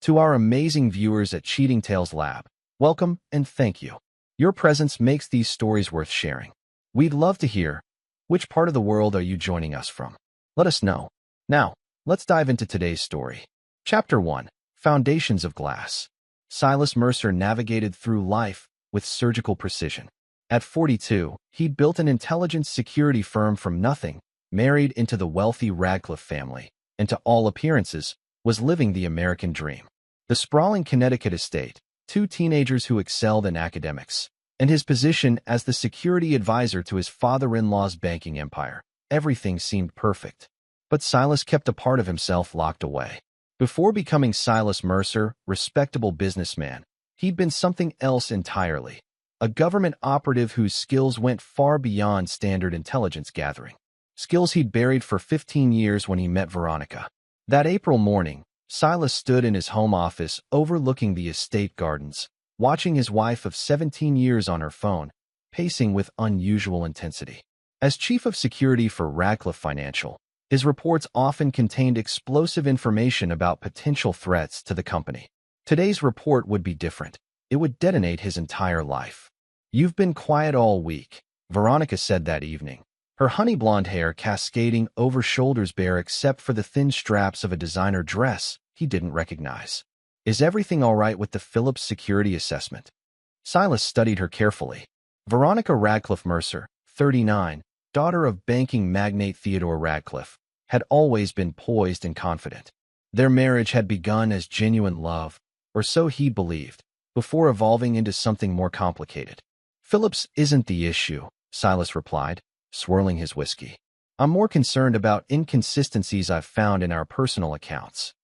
To our amazing viewers at Cheating Tales Lab, welcome and thank you. Your presence makes these stories worth sharing. We'd love to hear, which part of the world are you joining us from? Let us know. Now, let's dive into today's story. Chapter 1. Foundations of Glass. Silas Mercer navigated through life with surgical precision. At 42, he'd built an intelligence security firm from nothing, married into the wealthy Radcliffe family, and to all appearances, was living the American dream. The sprawling Connecticut estate, two teenagers who excelled in academics, and his position as the security advisor to his father-in-law's banking empire. Everything seemed perfect. But Silas kept a part of himself locked away. Before becoming Silas Mercer, respectable businessman, he'd been something else entirely. A government operative whose skills went far beyond standard intelligence gathering. Skills he'd buried for 15 years when he met Veronica. That April morning, Silas stood in his home office overlooking the estate gardens, watching his wife of 17 years on her phone, pacing with unusual intensity. As chief of security for Radcliffe Financial, his reports often contained explosive information about potential threats to the company. Today's report would be different. It would detonate his entire life. "You've been quiet all week," Veronica said that evening, her honey blonde hair cascading over shoulders bare except for the thin straps of a designer dress he didn't recognize. "Is everything all right with the Phillips security assessment?" Silas studied her carefully. Veronica Radcliffe Mercer, 39, daughter of banking magnate Theodore Radcliffe, had always been poised and confident. Their marriage had begun as genuine love, or so he believed, before evolving into something more complicated. "Phillips isn't the issue," Silas replied, swirling his whiskey. "I'm more concerned about inconsistencies I've found in our personal accounts."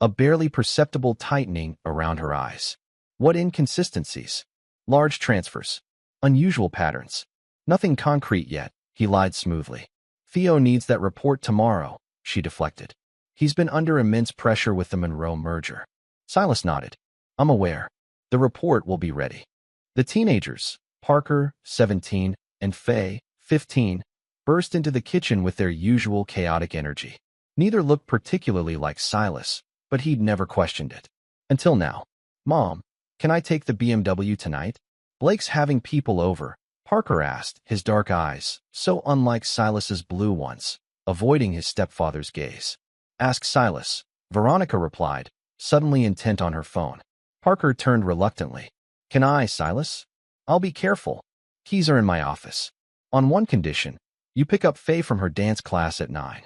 A barely perceptible tightening around her eyes. "What inconsistencies?" "Large transfers. Unusual patterns. Nothing concrete yet," he lied smoothly. "Theo needs that report tomorrow," she deflected. "He's been under immense pressure with the Monroe merger." Silas nodded. "I'm aware. The report will be ready." The teenagers, Parker, 17, and Faye, 15, burst into the kitchen with their usual chaotic energy. Neither looked particularly like Silas, but he'd never questioned it. Until now. "Mom, can I take the BMW tonight?" "Blake's having people over," Parker asked, his dark eyes, so unlike Silas's blue ones, avoiding his stepfather's gaze. "Ask Silas," Veronica replied, suddenly intent on her phone. Parker turned reluctantly. "Can I, Silas?" "I'll be careful. Keys are in my office. On one condition, you pick up Faye from her dance class at 9.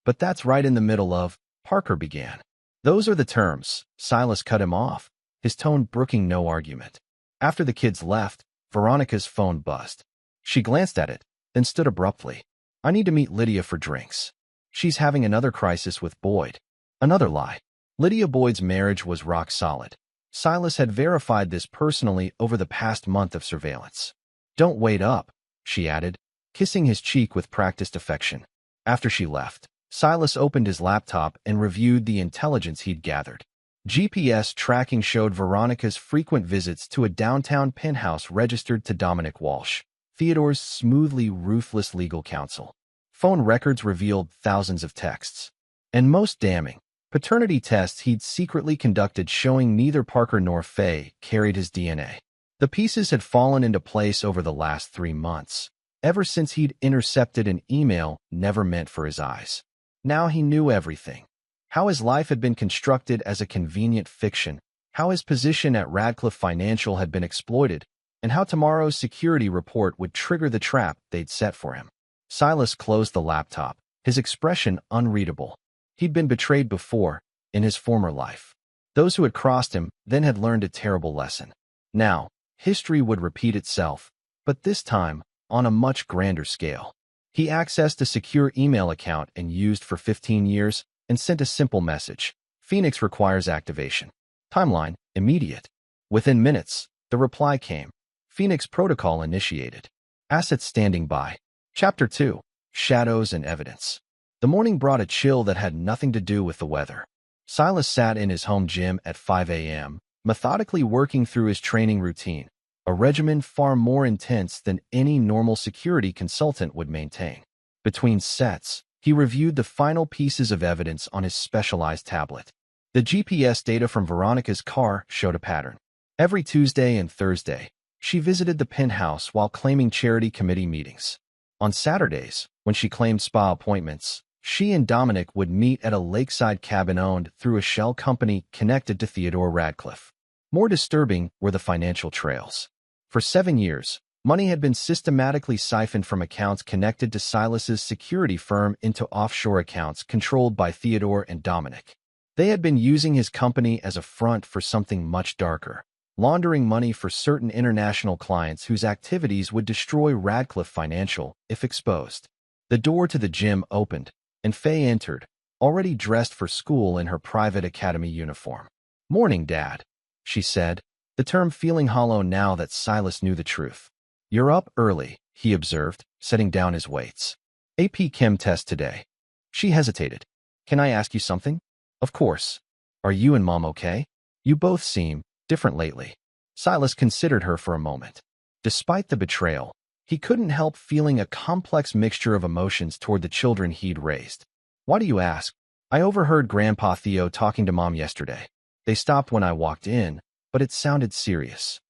"But that's right in the middle of," Parker began. "Those are the terms," Silas cut him off, his tone brooking no argument. After the kids left, Veronica's phone buzzed. She glanced at it, then stood abruptly. "I need to meet Lydia for drinks. She's having another crisis with Boyd." Another lie. Lydia Boyd's marriage was rock solid. Silas had verified this personally over the past month of surveillance. "Don't wait up," she added, kissing his cheek with practiced affection. After she left, Silas opened his laptop and reviewed the intelligence he'd gathered. GPS tracking showed Veronica's frequent visits to a downtown penthouse registered to Dominic Walsh, Theodore's smoothly ruthless legal counsel. Phone records revealed thousands of texts. And most damning, paternity tests he'd secretly conducted showing neither Parker nor Faye carried his DNA. The pieces had fallen into place over the last 3 months, ever since he'd intercepted an email never meant for his eyes. Now he knew everything. How his life had been constructed as a convenient fiction, how his position at Radcliffe Financial had been exploited, and how tomorrow's security report would trigger the trap they'd set for him. Silas closed the laptop, his expression unreadable. He'd been betrayed before, in his former life. Those who had crossed him then had learned a terrible lesson. Now, history would repeat itself, but this time, on a much grander scale. He accessed a secure email account and used for 15 years and sent a simple message. "Phoenix requires activation. Timeline, immediate." Within minutes, the reply came. "Phoenix protocol initiated. Assets standing by." Chapter 2. Shadows and Evidence. The morning brought a chill that had nothing to do with the weather. Silas sat in his home gym at 5 a.m., methodically working through his training routine, a regimen far more intense than any normal security consultant would maintain. Between sets, he reviewed the final pieces of evidence on his specialized tablet. The GPS data from Veronica's car showed a pattern. Every Tuesday and Thursday, she visited the penthouse while claiming charity committee meetings. On Saturdays, when she claimed spa appointments, she and Dominic would meet at a lakeside cabin owned through a shell company connected to Theodore Radcliffe. More disturbing were the financial trails. For 7 years, money had been systematically siphoned from accounts connected to Silas's security firm into offshore accounts controlled by Theodore and Dominic. They had been using his company as a front for something much darker, laundering money for certain international clients whose activities would destroy Radcliffe Financial if exposed. The door to the gym opened, and Faye entered, already dressed for school in her private academy uniform. "Morning, Dad," she said, the term feeling hollow now that Silas knew the truth. "You're up early," he observed, setting down his weights. "AP Chem test today." She hesitated. "Can I ask you something?" "Of course. Are you and Mom okay? You both seem different lately." Silas considered her for a moment. Despite the betrayal, he couldn't help feeling a complex mixture of emotions toward the children he'd raised. "Why do you ask?" "I overheard Grandpa Theo talking to Mom yesterday. They stopped when I walked in, but it sounded serious."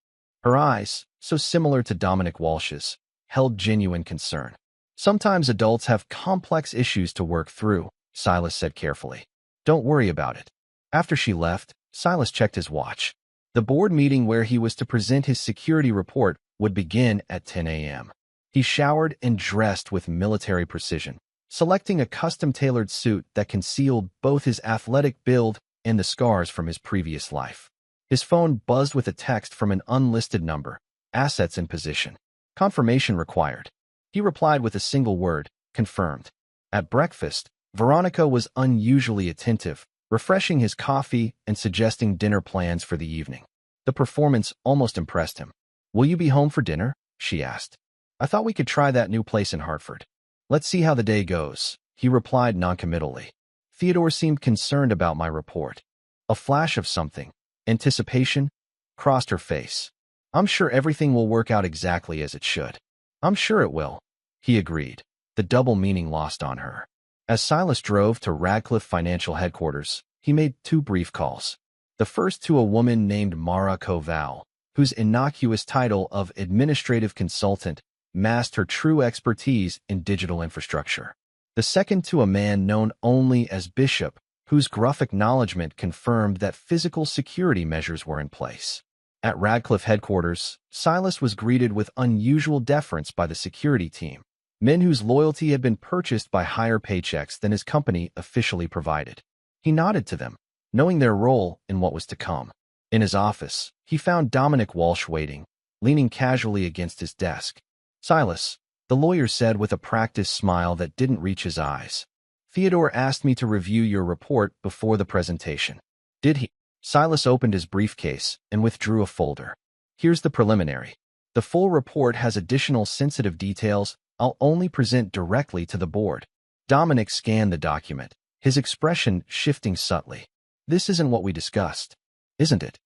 Her eyes, so similar to Dominic Walsh's, held genuine concern. "Sometimes adults have complex issues to work through," Silas said carefully. "Don't worry about it." After she left, Silas checked his watch. The board meeting where he was to present his security report would begin at 10 a.m. He showered and dressed with military precision, selecting a custom-tailored suit that concealed both his athletic build and the scars from his previous life. His phone buzzed with a text from an unlisted number, "Assets in position. Confirmation required." He replied with a single word, "Confirmed." At breakfast, Veronica was unusually attentive, refreshing his coffee and suggesting dinner plans for the evening. The performance almost impressed him. "Will you be home for dinner?" she asked. "I thought we could try that new place in Hartford." "Let's see how the day goes," he replied noncommittally. Theodore seemed concerned about my report. A flash of something, anticipation, crossed her face. "I'm sure everything will work out exactly as it should." "I'm sure it will," he agreed, the double meaning lost on her. As Silas drove to Radcliffe Financial headquarters, he made 2 brief calls. The first to a woman named Mara Koval, whose innocuous title of administrative consultant masked her true expertise in digital infrastructure. The second to a man known only as Bishop, whose gruff acknowledgement confirmed that physical security measures were in place. At Radcliffe headquarters, Silas was greeted with unusual deference by the security team, men whose loyalty had been purchased by higher paychecks than his company officially provided. He nodded to them, knowing their role in what was to come. In his office, he found Dominic Walsh waiting, leaning casually against his desk. "Silas," the lawyer said with a practiced smile that didn't reach his eyes. "Theodore asked me to review your report before the presentation." "Did he?" Silas opened his briefcase and withdrew a folder. "Here's the preliminary. The full report has additional sensitive details I'll only present directly to the board." Dominic scanned the document, his expression shifting subtly. "This isn't what we discussed, isn't it?"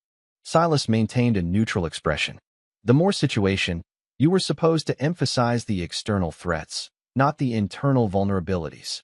Silas maintained a neutral expression. "The Moore situation, you were supposed to emphasize the external threats, not the internal vulnerabilities."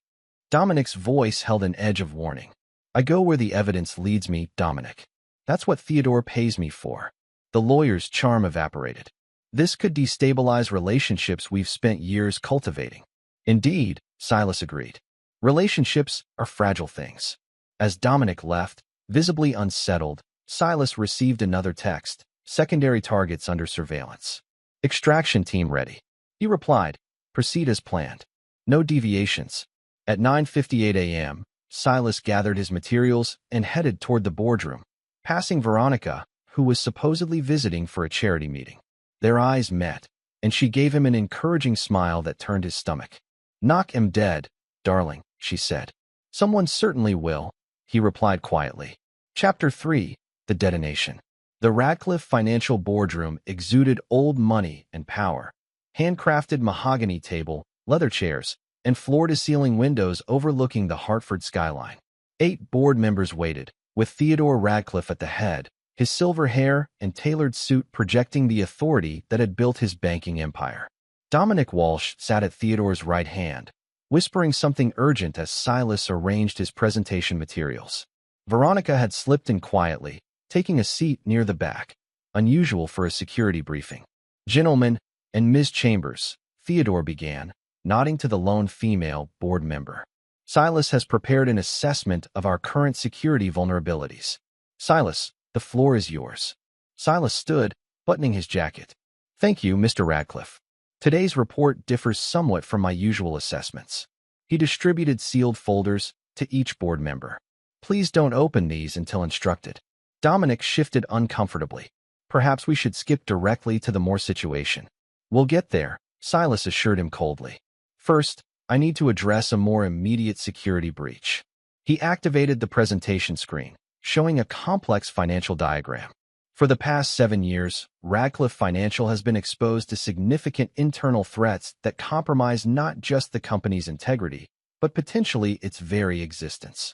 Dominic's voice held an edge of warning. "I go where the evidence leads me, Dominic. That's what Theodore pays me for." The lawyer's charm evaporated. "This could destabilize relationships we've spent years cultivating." "Indeed," Silas agreed. "Relationships are fragile things." As Dominic left, visibly unsettled, Silas received another text, "Secondary targets under surveillance. Extraction team ready." He replied, "Proceed as planned. No deviations." At 9:58 a.m., Silas gathered his materials and headed toward the boardroom, passing Veronica, who was supposedly visiting for a charity meeting. Their eyes met, and she gave him an encouraging smile that turned his stomach. "Knock him dead, darling," she said. "Someone certainly will," he replied quietly. Chapter 3: The Detonation. The Radcliffe Financial boardroom exuded old money and power. Handcrafted mahogany table, leather chairs, and floor-to-ceiling windows overlooking the Hartford skyline. 8 board members waited, with Theodore Radcliffe at the head, his silver hair and tailored suit projecting the authority that had built his banking empire. Dominic Walsh sat at Theodore's right hand, whispering something urgent as Silas arranged his presentation materials. Veronica had slipped in quietly, taking a seat near the back, unusual for a security briefing. "Gentlemen and Ms. Chambers," Theodore began, nodding to the lone female board member. "Silas has prepared an assessment of our current security vulnerabilities. Silas, the floor is yours." Silas stood, buttoning his jacket. "Thank you, Mr. Radcliffe. Today's report differs somewhat from my usual assessments." He distributed sealed folders to each board member. "Please don't open these until instructed." Dominic shifted uncomfortably. "Perhaps we should skip directly to the Moore situation." "We'll get there," Silas assured him coldly. "First, I need to address a more immediate security breach." He activated the presentation screen, showing a complex financial diagram. For the past 7 years, Radcliffe Financial has been exposed to significant internal threats that compromise not just the company's integrity, but potentially its very existence.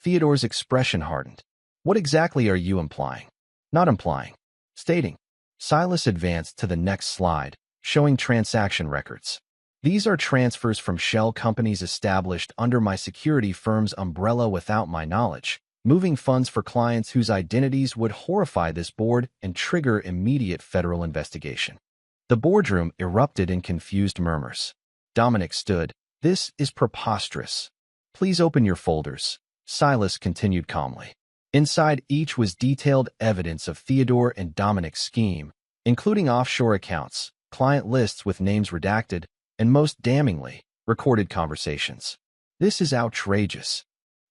Theodore's expression hardened. "What exactly are you implying?" "Not implying. Stating." Silas advanced to the next slide, showing transaction records. "These are transfers from shell companies established under my security firm's umbrella without my knowledge, moving funds for clients whose identities would horrify this board and trigger immediate federal investigation." The boardroom erupted in confused murmurs. Dominic stood. "This is preposterous. Please open your folders," Silas continued calmly. Inside each was detailed evidence of Theodore and Dominic's scheme, including offshore accounts, client lists with names redacted, and most damningly, recorded conversations. "This is outrageous."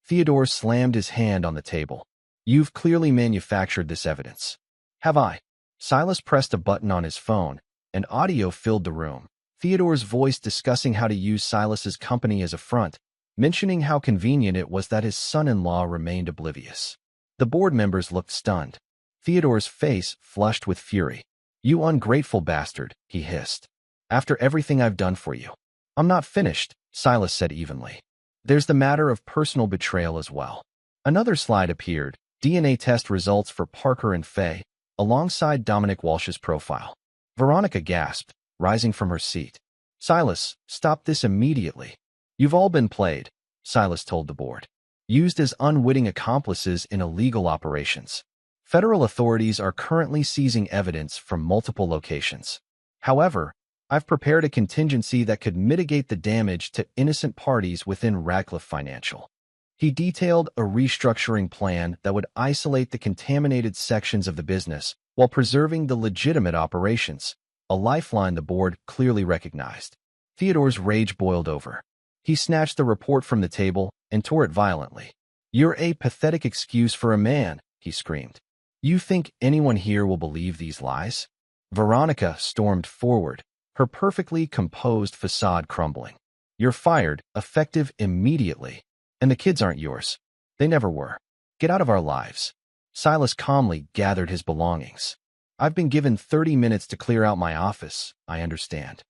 Theodore slammed his hand on the table. "You've clearly manufactured this evidence." "Have I?" Silas pressed a button on his phone, and audio filled the room. Theodore's voice discussing how to use Silas's company as a front, mentioning how convenient it was that his son-in-law remained oblivious. The board members looked stunned. Theodore's face flushed with fury. "You ungrateful bastard," he hissed. "After everything I've done for you." "I'm not finished," Silas said evenly. "There's the matter of personal betrayal as well." Another slide appeared, DNA test results for Parker and Faye, alongside Dominic Walsh's profile. Veronica gasped, rising from her seat. "Silas, stop this immediately." "You've all been played," Silas told the board. "Used as unwitting accomplices in illegal operations. Federal authorities are currently seizing evidence from multiple locations. However, I've prepared a contingency that could mitigate the damage to innocent parties within Radcliffe Financial." He detailed a restructuring plan that would isolate the contaminated sections of the business while preserving the legitimate operations, a lifeline the board clearly recognized. Theodore's rage boiled over. He snatched the report from the table and tore it violently. "You're a pathetic excuse for a man," he screamed. "You think anyone here will believe these lies?" Veronica stormed forward, her perfectly composed facade crumbling. "You're fired, effective immediately. And the kids aren't yours. They never were. Get out of our lives." Silas calmly gathered his belongings. "I've been given 30 minutes to clear out my office, I understand."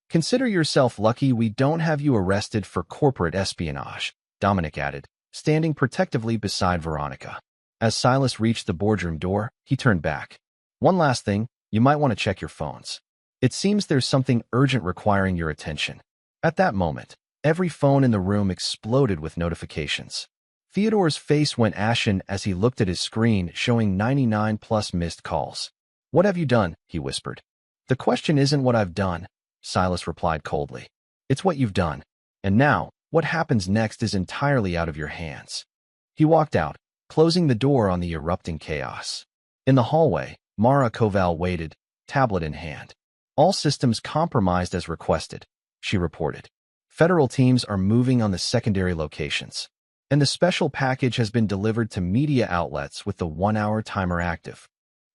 "Consider yourself lucky we don't have you arrested for corporate espionage," Dominic added, standing protectively beside Veronica. As Silas reached the boardroom door, he turned back. "One last thing, you might want to check your phones. It seems there's something urgent requiring your attention." At that moment, every phone in the room exploded with notifications. Theodore's face went ashen as he looked at his screen showing 99+ missed calls. "What have you done?" he whispered. "The question isn't what I've done," Silas replied coldly. "It's what you've done. And now, what happens next is entirely out of your hands." He walked out, closing the door on the erupting chaos. In the hallway, Mara Koval waited, tablet in hand. "All systems compromised as requested," she reported. "Federal teams are moving on the secondary locations, and the special package has been delivered to media outlets with the 1-hour timer active."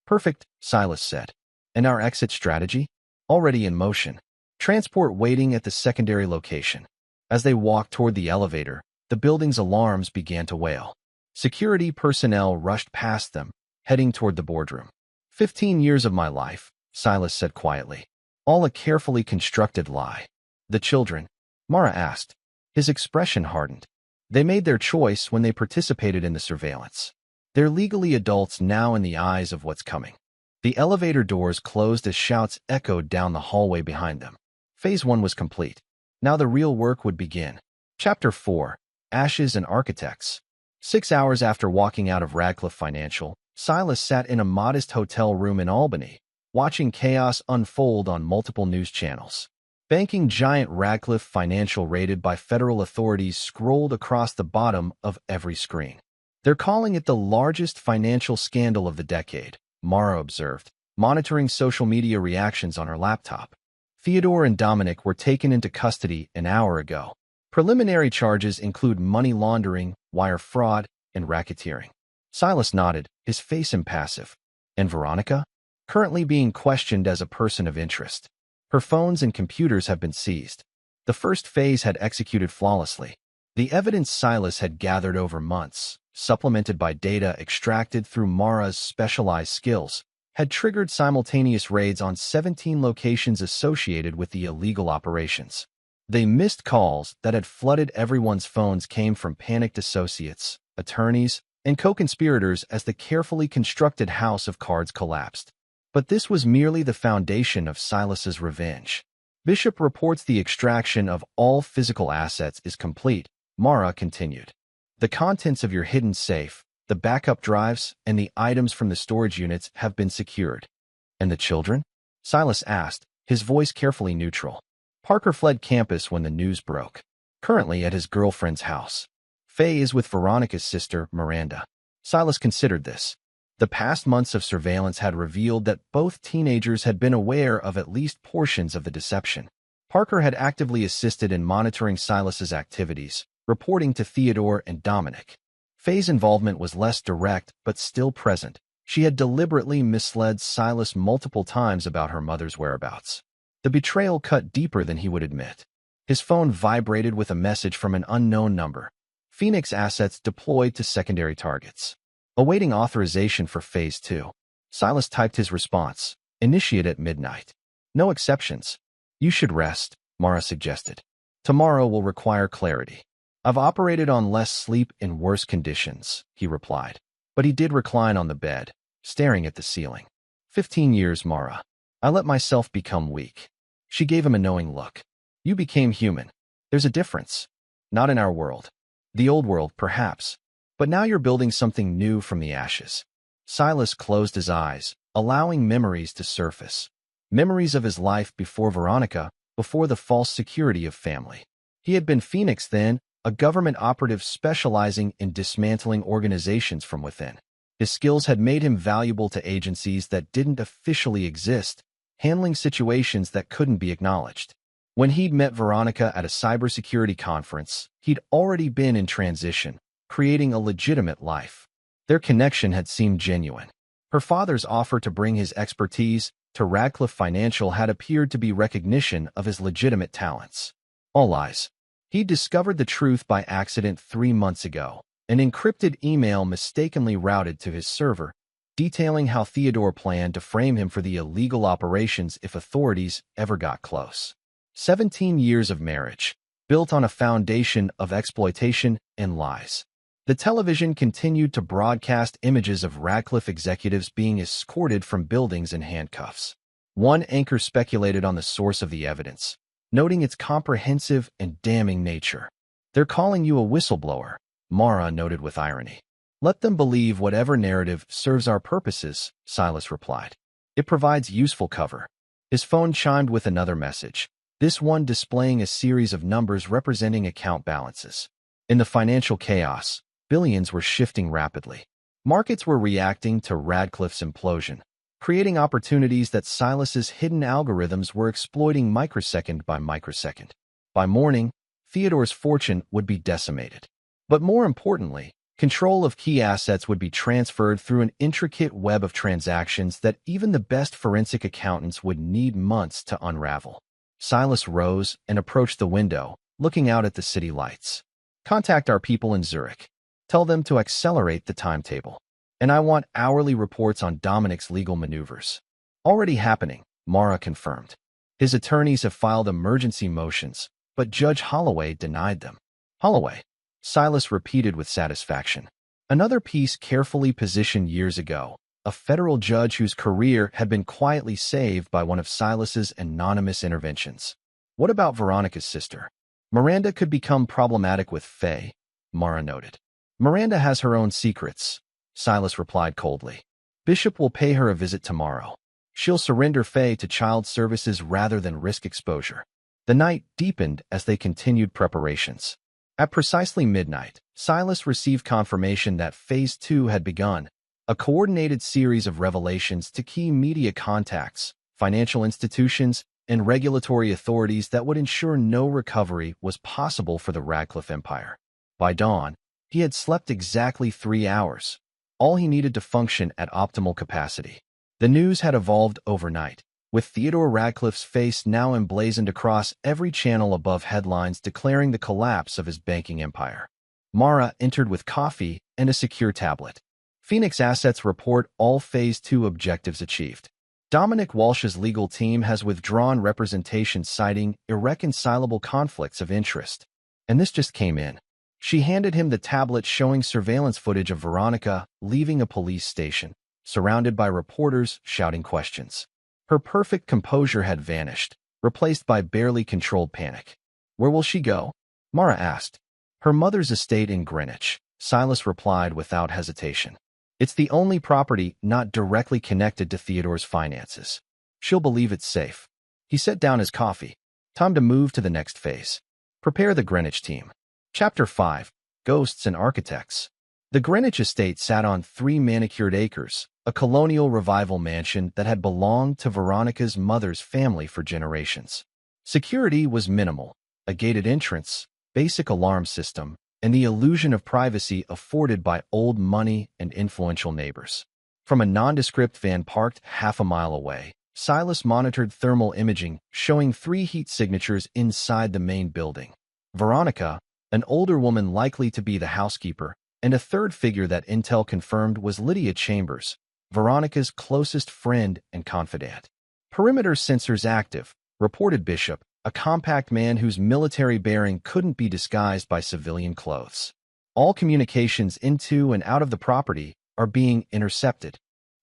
"Perfect," Silas said. "And our exit strategy?" "Already in motion. Transport waiting at the secondary location." As they walked toward the elevator, the building's alarms began to wail. Security personnel rushed past them, heading toward the boardroom. 15 years of my life," Silas said quietly. "All a carefully constructed lie." "The children?" Mara asked. His expression hardened. "They made their choice when they participated in the surveillance. They're legally adults now in the eyes of what's coming." The elevator doors closed as shouts echoed down the hallway behind them. Phase 1 was complete. Now the real work would begin. Chapter 4: Ashes and Architects. 6 hours after walking out of Radcliffe Financial, Silas sat in a modest hotel room in Albany, watching chaos unfold on multiple news channels. Banking giant Radcliffe Financial raided by federal authorities scrolled across the bottom of every screen. They're calling it the largest financial scandal of the decade, Mara observed, monitoring social media reactions on her laptop. Theodore and Dominic were taken into custody an hour ago. Preliminary charges include money laundering, wire fraud, and racketeering. Silas nodded, his face impassive. And Veronica? Currently being questioned as a person of interest. Her phones and computers have been seized. The first phase had executed flawlessly. The evidence Silas had gathered over months, supplemented by data extracted through Mara's specialized skills, had triggered simultaneous raids on 17 locations associated with the illegal operations. The missed calls that had flooded everyone's phones came from panicked associates, attorneys, and co-conspirators as the carefully constructed house of cards collapsed. But this was merely the foundation of Silas's revenge. Bishop reports the extraction of all physical assets is complete, Mara continued. The contents of your hidden safe, the backup drives, and the items from the storage units have been secured. And the children? Silas asked, his voice carefully neutral. Parker fled campus when the news broke. Currently at his girlfriend's house. Faye is with Veronica's sister, Miranda. Silas considered this. The past months of surveillance had revealed that both teenagers had been aware of at least portions of the deception. Parker had actively assisted in monitoring Silas's activities, reporting to Theodore and Dominic. Faye's involvement was less direct but still present. She had deliberately misled Silas multiple times about her mother's whereabouts. The betrayal cut deeper than he would admit. His phone vibrated with a message from an unknown number. Phoenix assets deployed to secondary targets. Awaiting authorization for Phase 2. Silas typed his response. Initiate at midnight. No exceptions. You should rest, Mara suggested. Tomorrow will require clarity. I've operated on less sleep in worse conditions, he replied. But he did recline on the bed, staring at the ceiling. 15 years, Mara. I let myself become weak. She gave him a knowing look. You became human. There's a difference. Not in our world. The old world, perhaps. But now you're building something new from the ashes. Silas closed his eyes, allowing memories to surface. Memories of his life before Veronica, before the false security of family. He had been Phoenix then, a government operative specializing in dismantling organizations from within. His skills had made him valuable to agencies that didn't officially exist, handling situations that couldn't be acknowledged. When he'd met Veronica at a cybersecurity conference, he'd already been in transition, creating a legitimate life. Their connection had seemed genuine. Her father's offer to bring his expertise to Radcliffe Financial had appeared to be recognition of his legitimate talents. All lies. He'd discovered the truth by accident 3 months ago. An encrypted email mistakenly routed to his server, detailing how Theodore planned to frame him for the illegal operations if authorities ever got close. 17 years of marriage, built on a foundation of exploitation and lies. The television continued to broadcast images of Radcliffe executives being escorted from buildings in handcuffs. One anchor speculated on the source of the evidence, noting its comprehensive and damning nature. They're calling you a whistleblower, Mara noted with irony. Let them believe whatever narrative serves our purposes, Silas replied. It provides useful cover. His phone chimed with another message, this one displaying a series of numbers representing account balances. In the financial chaos, billions were shifting rapidly. Markets were reacting to Radcliffe's implosion, creating opportunities that Silas's hidden algorithms were exploiting microsecond by microsecond. By morning, Theodore's fortune would be decimated. But more importantly, control of key assets would be transferred through an intricate web of transactions that even the best forensic accountants would need months to unravel. Silas rose and approached the window, looking out at the city lights. Contact our people in Zurich. Tell them to accelerate the timetable. And I want hourly reports on Dominic's legal maneuvers. Already happening, Mara confirmed. His attorneys have filed emergency motions, but Judge Holloway denied them. Holloway, Silas repeated with satisfaction. Another piece carefully positioned years ago, a federal judge whose career had been quietly saved by one of Silas's anonymous interventions. What about Veronica's sister? Miranda could become problematic with Faye, Mara noted. Miranda has her own secrets, Silas replied coldly. Bishop will pay her a visit tomorrow. She'll surrender Faye to child services rather than risk exposure. The night deepened as they continued preparations. At precisely midnight, Silas received confirmation that Phase 2 had begun, a coordinated series of revelations to key media contacts, financial institutions, and regulatory authorities that would ensure no recovery was possible for the Radcliffe empire. By dawn, he had slept exactly 3 hours, all he needed to function at optimal capacity. The news had evolved overnight, with Theodore Radcliffe's face now emblazoned across every channel above headlines declaring the collapse of his banking empire. Mara entered with coffee and a secure tablet. Phoenix Assets report all Phase 2 objectives achieved. Dominic Walsh's legal team has withdrawn representation citing irreconcilable conflicts of interest. And this just came in. She handed him the tablet showing surveillance footage of Veronica leaving a police station, surrounded by reporters shouting questions. Her perfect composure had vanished, replaced by barely controlled panic. Where will she go? Mara asked. Her mother's estate in Greenwich, Silas replied without hesitation. It's the only property not directly connected to Theodore's finances. She'll believe it's safe. He set down his coffee. Time to move to the next phase. Prepare the Greenwich team. Chapter 5. Ghosts and Architects. The Greenwich estate sat on 3 manicured acres, a colonial revival mansion that had belonged to Veronica's mother's family for generations. Security was minimal, a gated entrance, basic alarm system, and the illusion of privacy afforded by old money and influential neighbors. From a nondescript van parked half a mile away, Silas monitored thermal imaging showing 3 heat signatures inside the main building. Veronica, an older woman likely to be the housekeeper, and a third figure that intel confirmed was Lydia Chambers, Veronica's closest friend and confidant. Perimeter sensors active, reported Bishop, a compact man whose military bearing couldn't be disguised by civilian clothes. All communications into and out of the property are being intercepted.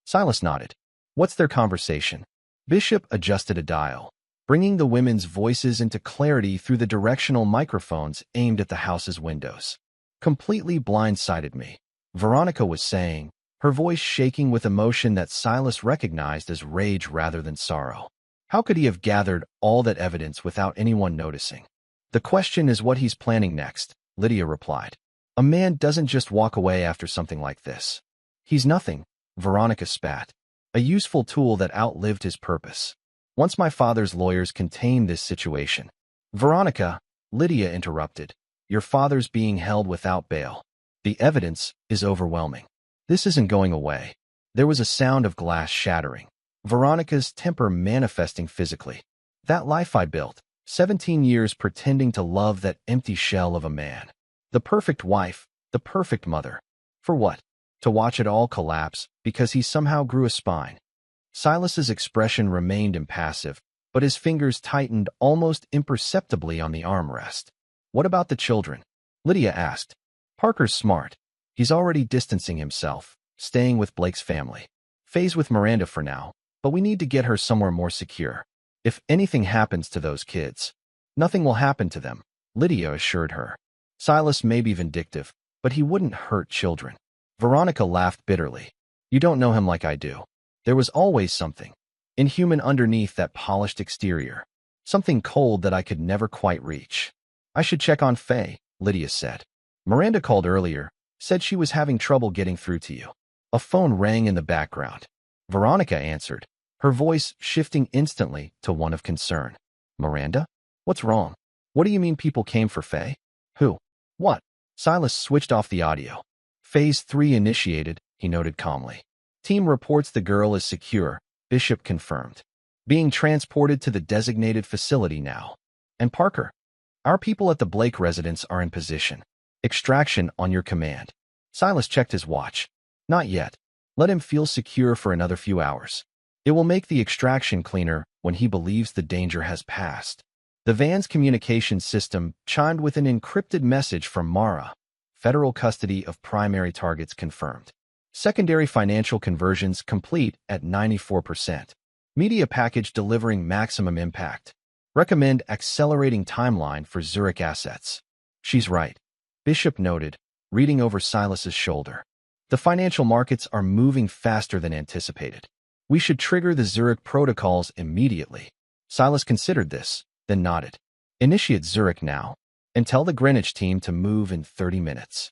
Silas nodded. What's their conversation? Bishop adjusted a dial, bringing the women's voices into clarity through the directional microphones aimed at the house's windows. Completely blindsided me, Veronica was saying, her voice shaking with emotion that Silas recognized as rage rather than sorrow. How could he have gathered all that evidence without anyone noticing? The question is what he's planning next, Lydia replied. A man doesn't just walk away after something like this. He's nothing, Veronica spat. A useful tool that outlived his purpose. Once my father's lawyers contain this situation. Veronica, Lydia interrupted. Your father's being held without bail. The evidence is overwhelming. This isn't going away. There was a sound of glass shattering. Veronica's temper manifesting physically. That life I built, 17 years pretending to love that empty shell of a man. The perfect wife, the perfect mother. For what? To watch it all collapse because he somehow grew a spine. Silas's expression remained impassive, but his fingers tightened almost imperceptibly on the armrest. What about the children? Lydia asked. Parker's smart. He's already distancing himself, staying with Blake's family. Faye's with Miranda for now, but we need to get her somewhere more secure. If anything happens to those kids, nothing will happen to them, Lydia assured her. Silas may be vindictive, but he wouldn't hurt children. Veronica laughed bitterly. You don't know him like I do. There was always something inhuman underneath that polished exterior. Something cold that I could never quite reach. I should check on Faye, Lydia said. Miranda called earlier, said she was having trouble getting through to you. A phone rang in the background. Veronica answered, her voice shifting instantly to one of concern. Miranda? What's wrong? What do you mean people came for Faye? Who? What? Silas switched off the audio. Phase 3 initiated, he noted calmly. Team reports the girl is secure, Bishop confirmed. Being transported to the designated facility now. And Parker? Our people at the Blake residence are in position. Extraction on your command. Silas checked his watch. Not yet. Let him feel secure for another few hours. It will make the extraction cleaner when he believes the danger has passed. The van's communication system chimed with an encrypted message from Mara. Federal custody of primary targets confirmed. Secondary financial conversions complete at 94%. Media package delivering maximum impact. Recommend accelerating timeline for Zurich assets. She's right. Bishop noted, reading over Silas's shoulder. The financial markets are moving faster than anticipated. We should trigger the Zurich protocols immediately. Silas considered this, then nodded. Initiate Zurich now, and tell the Greenwich team to move in 30 minutes.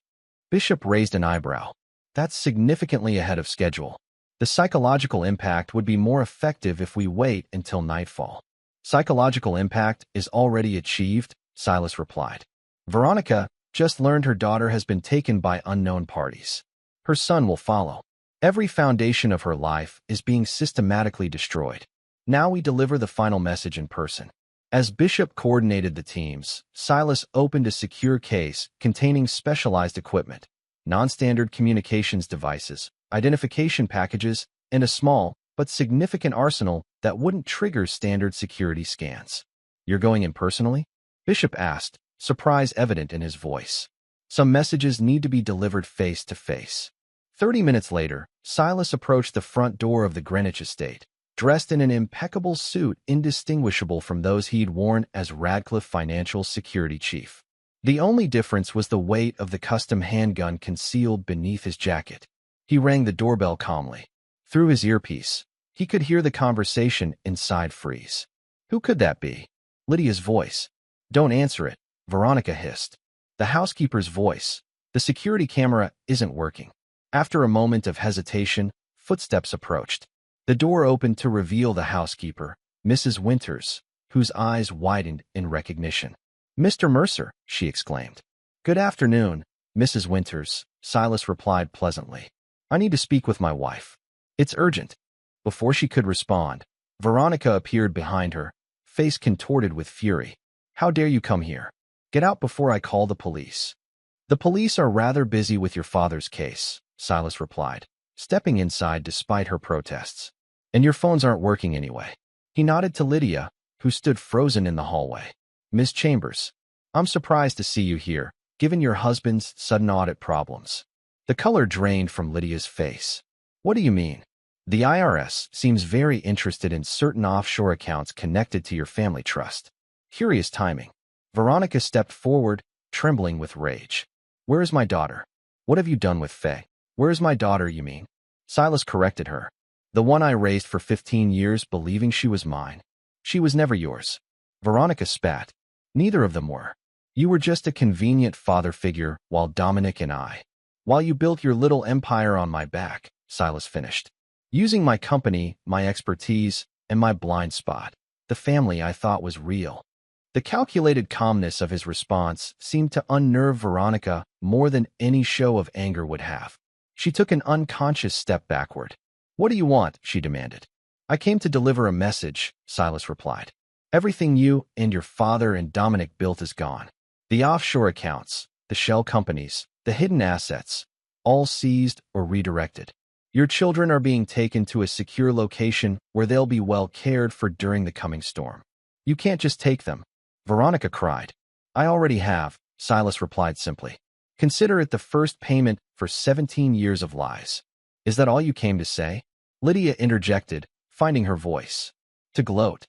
Bishop raised an eyebrow. That's significantly ahead of schedule. The psychological impact would be more effective if we wait until nightfall. Psychological impact is already achieved, Silas replied. Veronica just learned her daughter has been taken by unknown parties. Her son will follow. Every foundation of her life is being systematically destroyed. Now we deliver the final message in person. As Bishop coordinated the teams, Silas opened a secure case containing specialized equipment, non-standard communications devices, identification packages, and a small but significant arsenal that wouldn't trigger standard security scans. You're going in personally? Bishop asked, surprise evident in his voice. Some messages need to be delivered face to face. 30 minutes later, Silas approached the front door of the Greenwich estate, dressed in an impeccable suit indistinguishable from those he'd worn as Radcliffe Financial Security Chief. The only difference was the weight of the custom handgun concealed beneath his jacket. He rang the doorbell calmly. Through his earpiece, he could hear the conversation inside freeze. Who could that be? Lydia's voice. Don't answer it, Veronica hissed. The housekeeper's voice. The security camera isn't working. After a moment of hesitation, footsteps approached. The door opened to reveal the housekeeper, Mrs. Winters, whose eyes widened in recognition. Mr. Mercer, she exclaimed. Good afternoon, Mrs. Winters, Silas replied pleasantly. I need to speak with my wife. It's urgent. Before she could respond, Veronica appeared behind her, face contorted with fury. How dare you come here? Get out before I call the police. The police are rather busy with your father's case, Silas replied, stepping inside despite her protests. And your phones aren't working anyway. He nodded to Lydia, who stood frozen in the hallway. Miss Chambers, I'm surprised to see you here, given your husband's sudden audit problems. The color drained from Lydia's face. What do you mean? The IRS seems very interested in certain offshore accounts connected to your family trust. Curious timing. Veronica stepped forward, trembling with rage. Where is my daughter? What have you done with Faye? Where is my daughter, you mean? Silas corrected her. The one I raised for 15 years believing she was mine. She was never yours. Veronica spat. Neither of them were. You were just a convenient father figure while While you built your little empire on my back, Silas finished. Using my company, my expertise, and my blind spot. The family I thought was real. The calculated calmness of his response seemed to unnerve Veronica more than any show of anger would have. She took an unconscious step backward. What do you want? She demanded. I came to deliver a message, Silas replied. Everything you and your father and Dominic built is gone. The offshore accounts, the shell companies, the hidden assets, all seized or redirected. Your children are being taken to a secure location where they'll be well cared for during the coming storm. You can't just take them. Veronica cried. I already have, Silas replied simply. Consider it the first payment for 17 years of lies. Is that all you came to say? Lydia interjected, finding her voice. To gloat.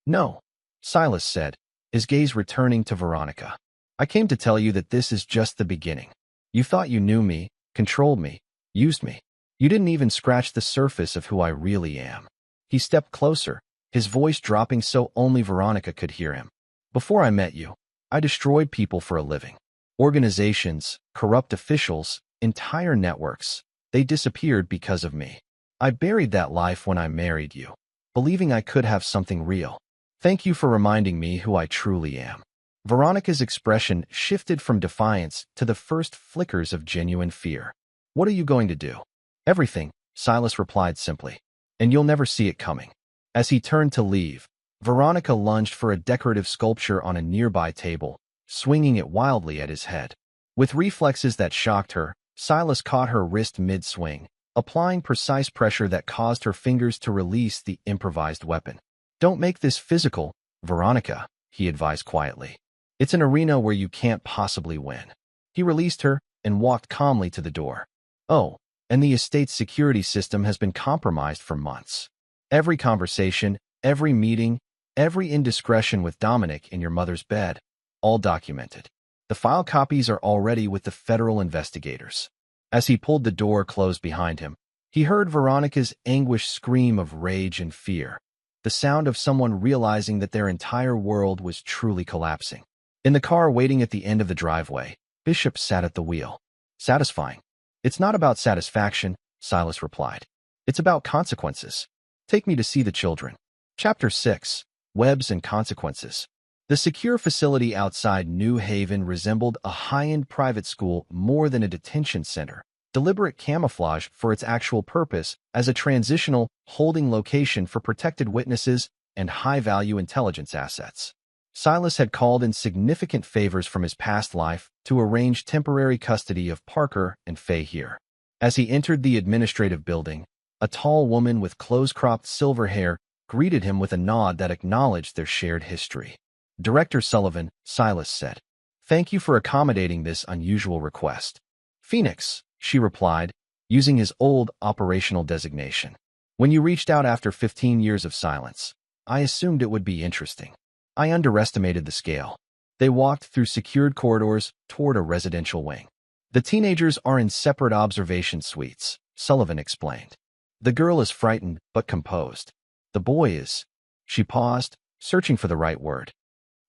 No, Silas said, his gaze returning to Veronica. I came to tell you that this is just the beginning. You thought you knew me, controlled me, used me. You didn't even scratch the surface of who I really am. He stepped closer, his voice dropping so only Veronica could hear him. Before I met you, I destroyed people for a living. Organizations, corrupt officials, entire networks. They disappeared because of me. I buried that life when I married you, believing I could have something real. Thank you for reminding me who I truly am. Veronica's expression shifted from defiance to the first flickers of genuine fear. What are you going to do? Everything, Silas replied simply. And you'll never see it coming. As he turned to leave, Veronica lunged for a decorative sculpture on a nearby table, swinging it wildly at his head. With reflexes that shocked her, Silas caught her wrist mid-swing, applying precise pressure that caused her fingers to release the improvised weapon. Don't make this physical, Veronica, he advised quietly. It's an arena where you can't possibly win. He released her and walked calmly to the door. Oh, and the estate's security system has been compromised for months. Every conversation, every meeting, every indiscretion with Dominic in your mother's bed, all documented. The file copies are already with the federal investigators. As he pulled the door closed behind him, he heard Veronica's anguished scream of rage and fear, the sound of someone realizing that their entire world was truly collapsing. In the car waiting at the end of the driveway, Bishop sat at the wheel. Satisfying. It's not about satisfaction, Silas replied. It's about consequences. Take me to see the children. Chapter 6. Webs and Consequences. The secure facility outside New Haven resembled a high-end private school more than a detention center, deliberate camouflage for its actual purpose as a transitional holding location for protected witnesses and high-value intelligence assets. Silas had called in significant favors from his past life to arrange temporary custody of Parker and Faye here. As he entered the administrative building, a tall woman with close-cropped silver hair greeted him with a nod that acknowledged their shared history. Director Sullivan, Silas said. Thank you for accommodating this unusual request. Phoenix, she replied, using his old operational designation. When you reached out after 15 years of silence, I assumed it would be interesting. I underestimated the scale. They walked through secured corridors toward a residential wing. The teenagers are in separate observation suites, Sullivan explained. The girl is frightened but composed. The boy is. She paused, searching for the right word.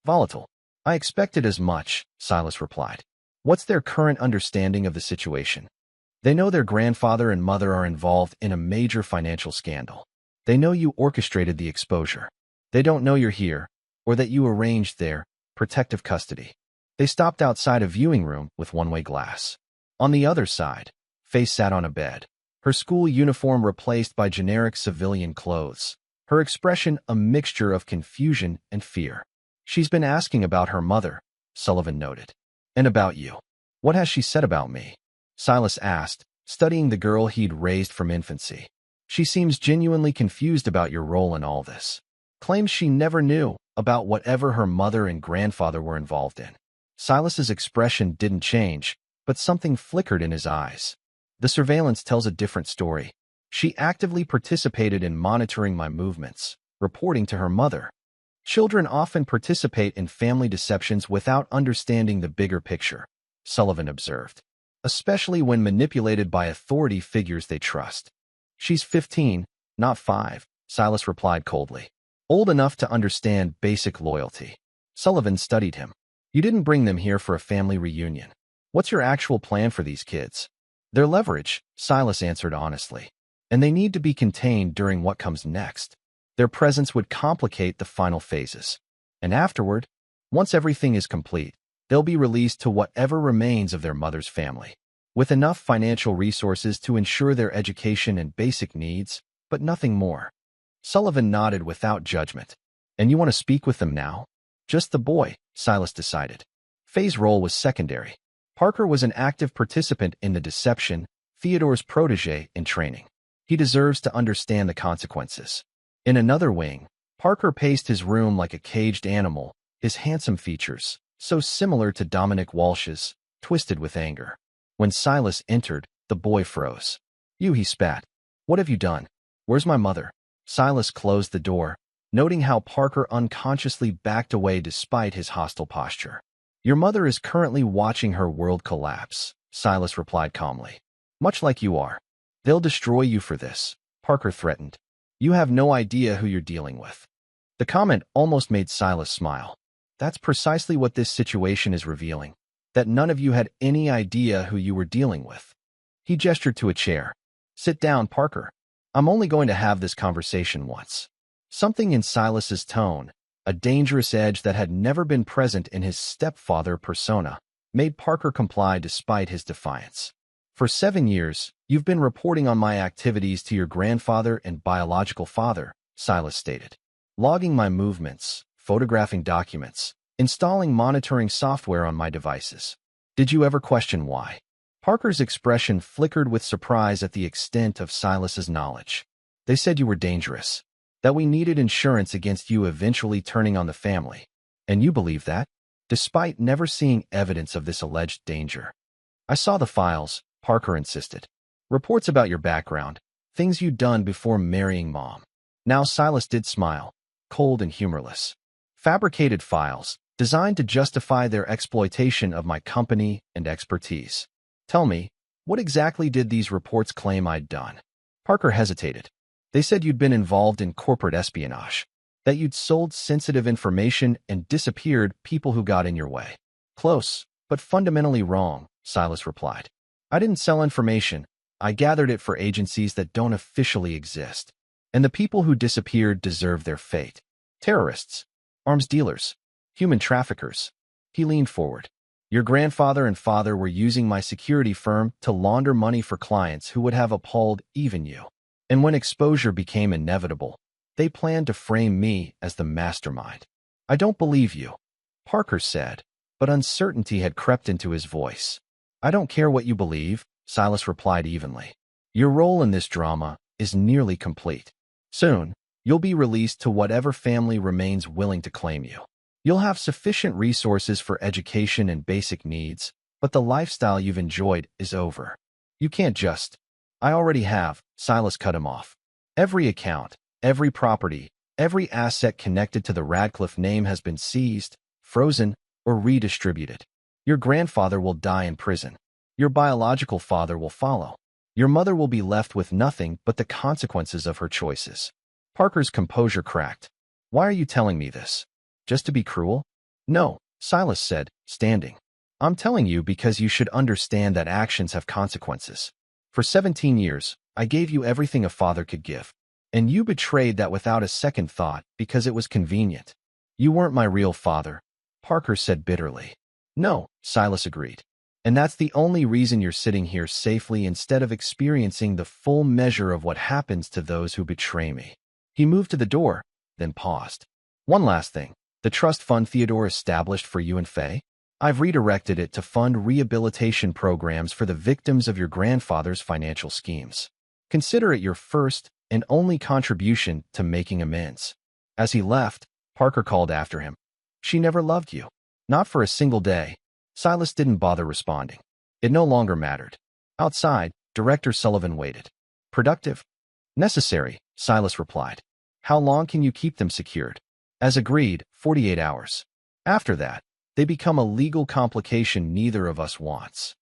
Volatile. I expected as much, Silas replied. What's their current understanding of the situation? They know their grandfather and mother are involved in a major financial scandal. They know you orchestrated the exposure. They don't know you're here, or that you arranged their protective custody. They stopped outside a viewing room with one-way glass. On the other side, Faye sat on a bed, her school uniform replaced by generic civilian clothes, her expression a mixture of confusion and fear. She's been asking about her mother, Sullivan noted. And about you. What has she said about me? Silas asked, studying the girl he'd raised from infancy. She seems genuinely confused about your role in all this. Claims she never knew about whatever her mother and grandfather were involved in. Silas's expression didn't change, but something flickered in his eyes. The surveillance tells a different story. She actively participated in monitoring my movements, reporting to her mother. Children often participate in family deceptions without understanding the bigger picture, Sullivan observed, especially when manipulated by authority figures they trust. She's 15, not 5, Silas replied coldly. Old enough to understand basic loyalty. Sullivan studied him. You didn't bring them here for a family reunion. What's your actual plan for these kids? Their leverage, Silas answered honestly. And they need to be contained during what comes next. Their presence would complicate the final phases. And afterward, once everything is complete, they'll be released to whatever remains of their mother's family, with enough financial resources to ensure their education and basic needs, but nothing more. Sullivan nodded without judgment. And you want to speak with them now? Just the boy, Silas decided. Faye's role was secondary. Parker was an active participant in the deception, Theodore's protege in training. He deserves to understand the consequences. In another wing, Parker paced his room like a caged animal, his handsome features, so similar to Dominic Walsh's, twisted with anger. When Silas entered, the boy froze. You, he spat. What have you done? Where's my mother? Silas closed the door, noting how Parker unconsciously backed away despite his hostile posture. Your mother is currently watching her world collapse, Silas replied calmly. Much like you are. They'll destroy you for this, Parker threatened. You have no idea who you're dealing with. The comment almost made Silas smile. That's precisely what this situation is revealing, that none of you had any idea who you were dealing with. He gestured to a chair. Sit down, Parker. I'm only going to have this conversation once. Something in Silas's tone, a dangerous edge that had never been present in his stepfather persona, made Parker comply despite his defiance. For 7 years, you've been reporting on my activities to your grandfather and biological father, Silas stated. Logging my movements, photographing documents, installing monitoring software on my devices. Did you ever question why? Parker's expression flickered with surprise at the extent of Silas's knowledge. They said you were dangerous, that we needed insurance against you eventually turning on the family. And you believe that? Despite never seeing evidence of this alleged danger. I saw the files, Parker insisted. Reports about your background, things you'd done before marrying Mom. Now Silas did smile, cold and humorless. Fabricated files, designed to justify their exploitation of my company and expertise. Tell me, what exactly did these reports claim I'd done? Parker hesitated. They said you'd been involved in corporate espionage, that you'd sold sensitive information and disappeared people who got in your way. Close, but fundamentally wrong, Silas replied. I didn't sell information. I gathered it for agencies that don't officially exist. And the people who disappeared deserve their fate. Terrorists, arms dealers, human traffickers. He leaned forward. Your grandfather and father were using my security firm to launder money for clients who would have appalled even you. And when exposure became inevitable, they planned to frame me as the mastermind. I don't believe you, Parker said, but uncertainty had crept into his voice. I don't care what you believe, Silas replied evenly. Your role in this drama is nearly complete. Soon, you'll be released to whatever family remains willing to claim you. You'll have sufficient resources for education and basic needs, but the lifestyle you've enjoyed is over. You can't just. I already have, Silas cut him off. Every account, every property, every asset connected to the Radcliffe name has been seized, frozen, or redistributed. Your grandfather will die in prison. Your biological father will follow. Your mother will be left with nothing but the consequences of her choices. Parker's composure cracked. Why are you telling me this? Just to be cruel? No, Silas said, standing. I'm telling you because you should understand that actions have consequences. For 17 years, I gave you everything a father could give. And you betrayed that without a second thought because it was convenient. You weren't my real father, Parker said bitterly. No, Silas agreed. And that's the only reason you're sitting here safely instead of experiencing the full measure of what happens to those who betray me. He moved to the door, then paused. One last thing. The trust fund Theodore established for you and Faye? I've redirected it to fund rehabilitation programs for the victims of your grandfather's financial schemes. Consider it your first and only contribution to making amends. As he left, Parker called after him. She never loved you. Not for a single day. Silas didn't bother responding. It no longer mattered. Outside, Director Sullivan waited. Productive? Necessary, Silas replied. How long can you keep them secured? As agreed, 48 hours. After that, they become a legal complication neither of us wants.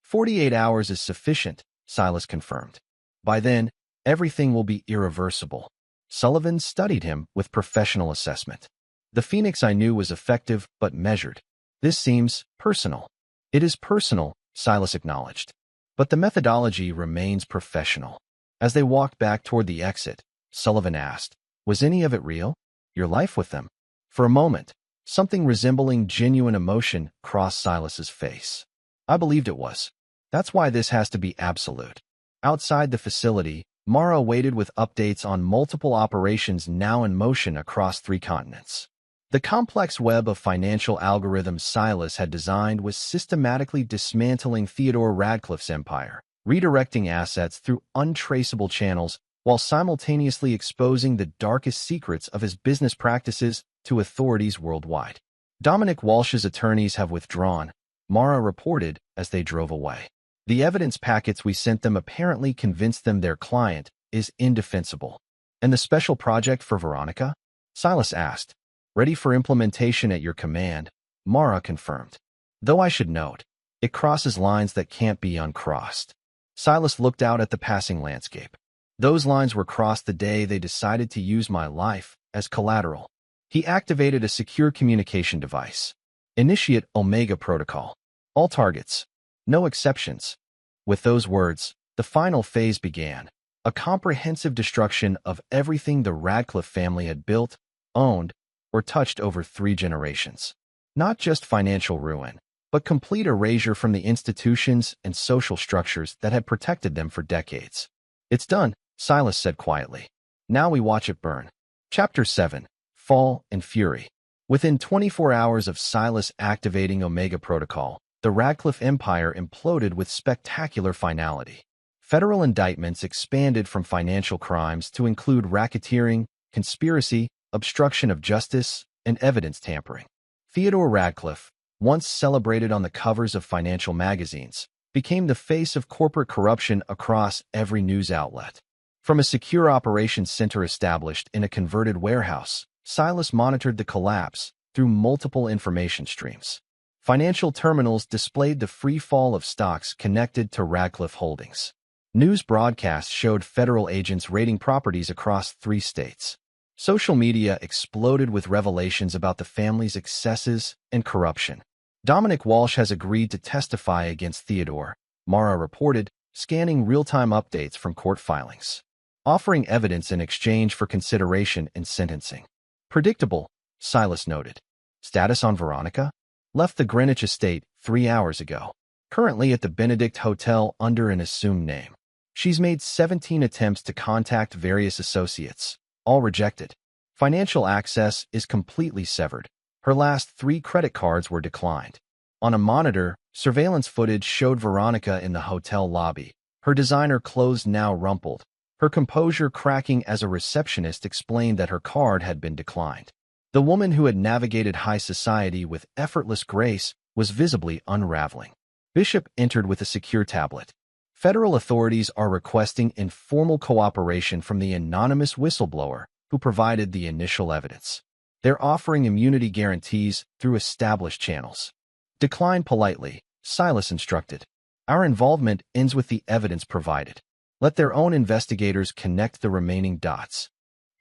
48 hours is sufficient, Silas confirmed. By then, everything will be irreversible. Sullivan studied him with professional assessment. The Phoenix I knew was effective but measured. This seems personal. It is personal, Silas acknowledged. But the methodology remains professional. As they walked back toward the exit, Sullivan asked, was any of it real? Your life with them? For a moment, something resembling genuine emotion crossed Silas's face. I believed it was. That's why this has to be absolute. Outside the facility, Mara waited with updates on multiple operations now in motion across 3 continents. The complex web of financial algorithms Silas had designed was systematically dismantling Theodore Radcliffe's empire, redirecting assets through untraceable channels while simultaneously exposing the darkest secrets of his business practices to authorities worldwide. Dominic Walsh's attorneys have withdrawn, Mara reported as they drove away. The evidence packets we sent them apparently convinced them their client is indefensible. And the special project for Veronica? Silas asked. Ready for implementation at your command, Mara confirmed. Though I should note, it crosses lines that can't be uncrossed. Silas looked out at the passing landscape. Those lines were crossed the day they decided to use my life as collateral. He activated a secure communication device. Initiate Omega Protocol. All targets. No exceptions. With those words, the final phase began. A comprehensive destruction of everything the Radcliffe family had built, owned, or touched over 3 generations. Not just financial ruin, but complete erasure from the institutions and social structures that had protected them for decades. It's done, Silas said quietly. Now we watch it burn. Chapter 7. Fall and Fury. Within 24 hours of Silas activating Omega Protocol, the Radcliffe Empire imploded with spectacular finality. Federal indictments expanded from financial crimes to include racketeering, conspiracy, obstruction of justice, and evidence tampering. Theodore Radcliffe, once celebrated on the covers of financial magazines, became the face of corporate corruption across every news outlet. From a secure operations center established in a converted warehouse, Silas monitored the collapse, through multiple information streams. Financial terminals displayed the free fall of stocks connected to Radcliffe Holdings. News broadcasts showed federal agents raiding properties across 3 states. Social media exploded with revelations about the family's excesses and corruption. Dominic Walsh has agreed to testify against Theodore, Mara reported, scanning real-time updates from court filings, offering evidence in exchange for consideration in sentencing. Predictable, Silas noted. Status on Veronica? Left the Greenwich estate 3 hours ago. Currently at the Benedict Hotel under an assumed name. She's made 17 attempts to contact various associates, all rejected. Financial access is completely severed. Her last 3 credit cards were declined. On a monitor, surveillance footage showed Veronica in the hotel lobby, her designer clothes now rumpled. Her composure cracking as a receptionist explained that her card had been declined. The woman who had navigated high society with effortless grace was visibly unraveling. Bishop entered with a secure tablet. Federal authorities are requesting informal cooperation from the anonymous whistleblower who provided the initial evidence. They're offering immunity guarantees through established channels. Decline politely, Silas instructed. Our involvement ends with the evidence provided. Let their own investigators connect the remaining dots.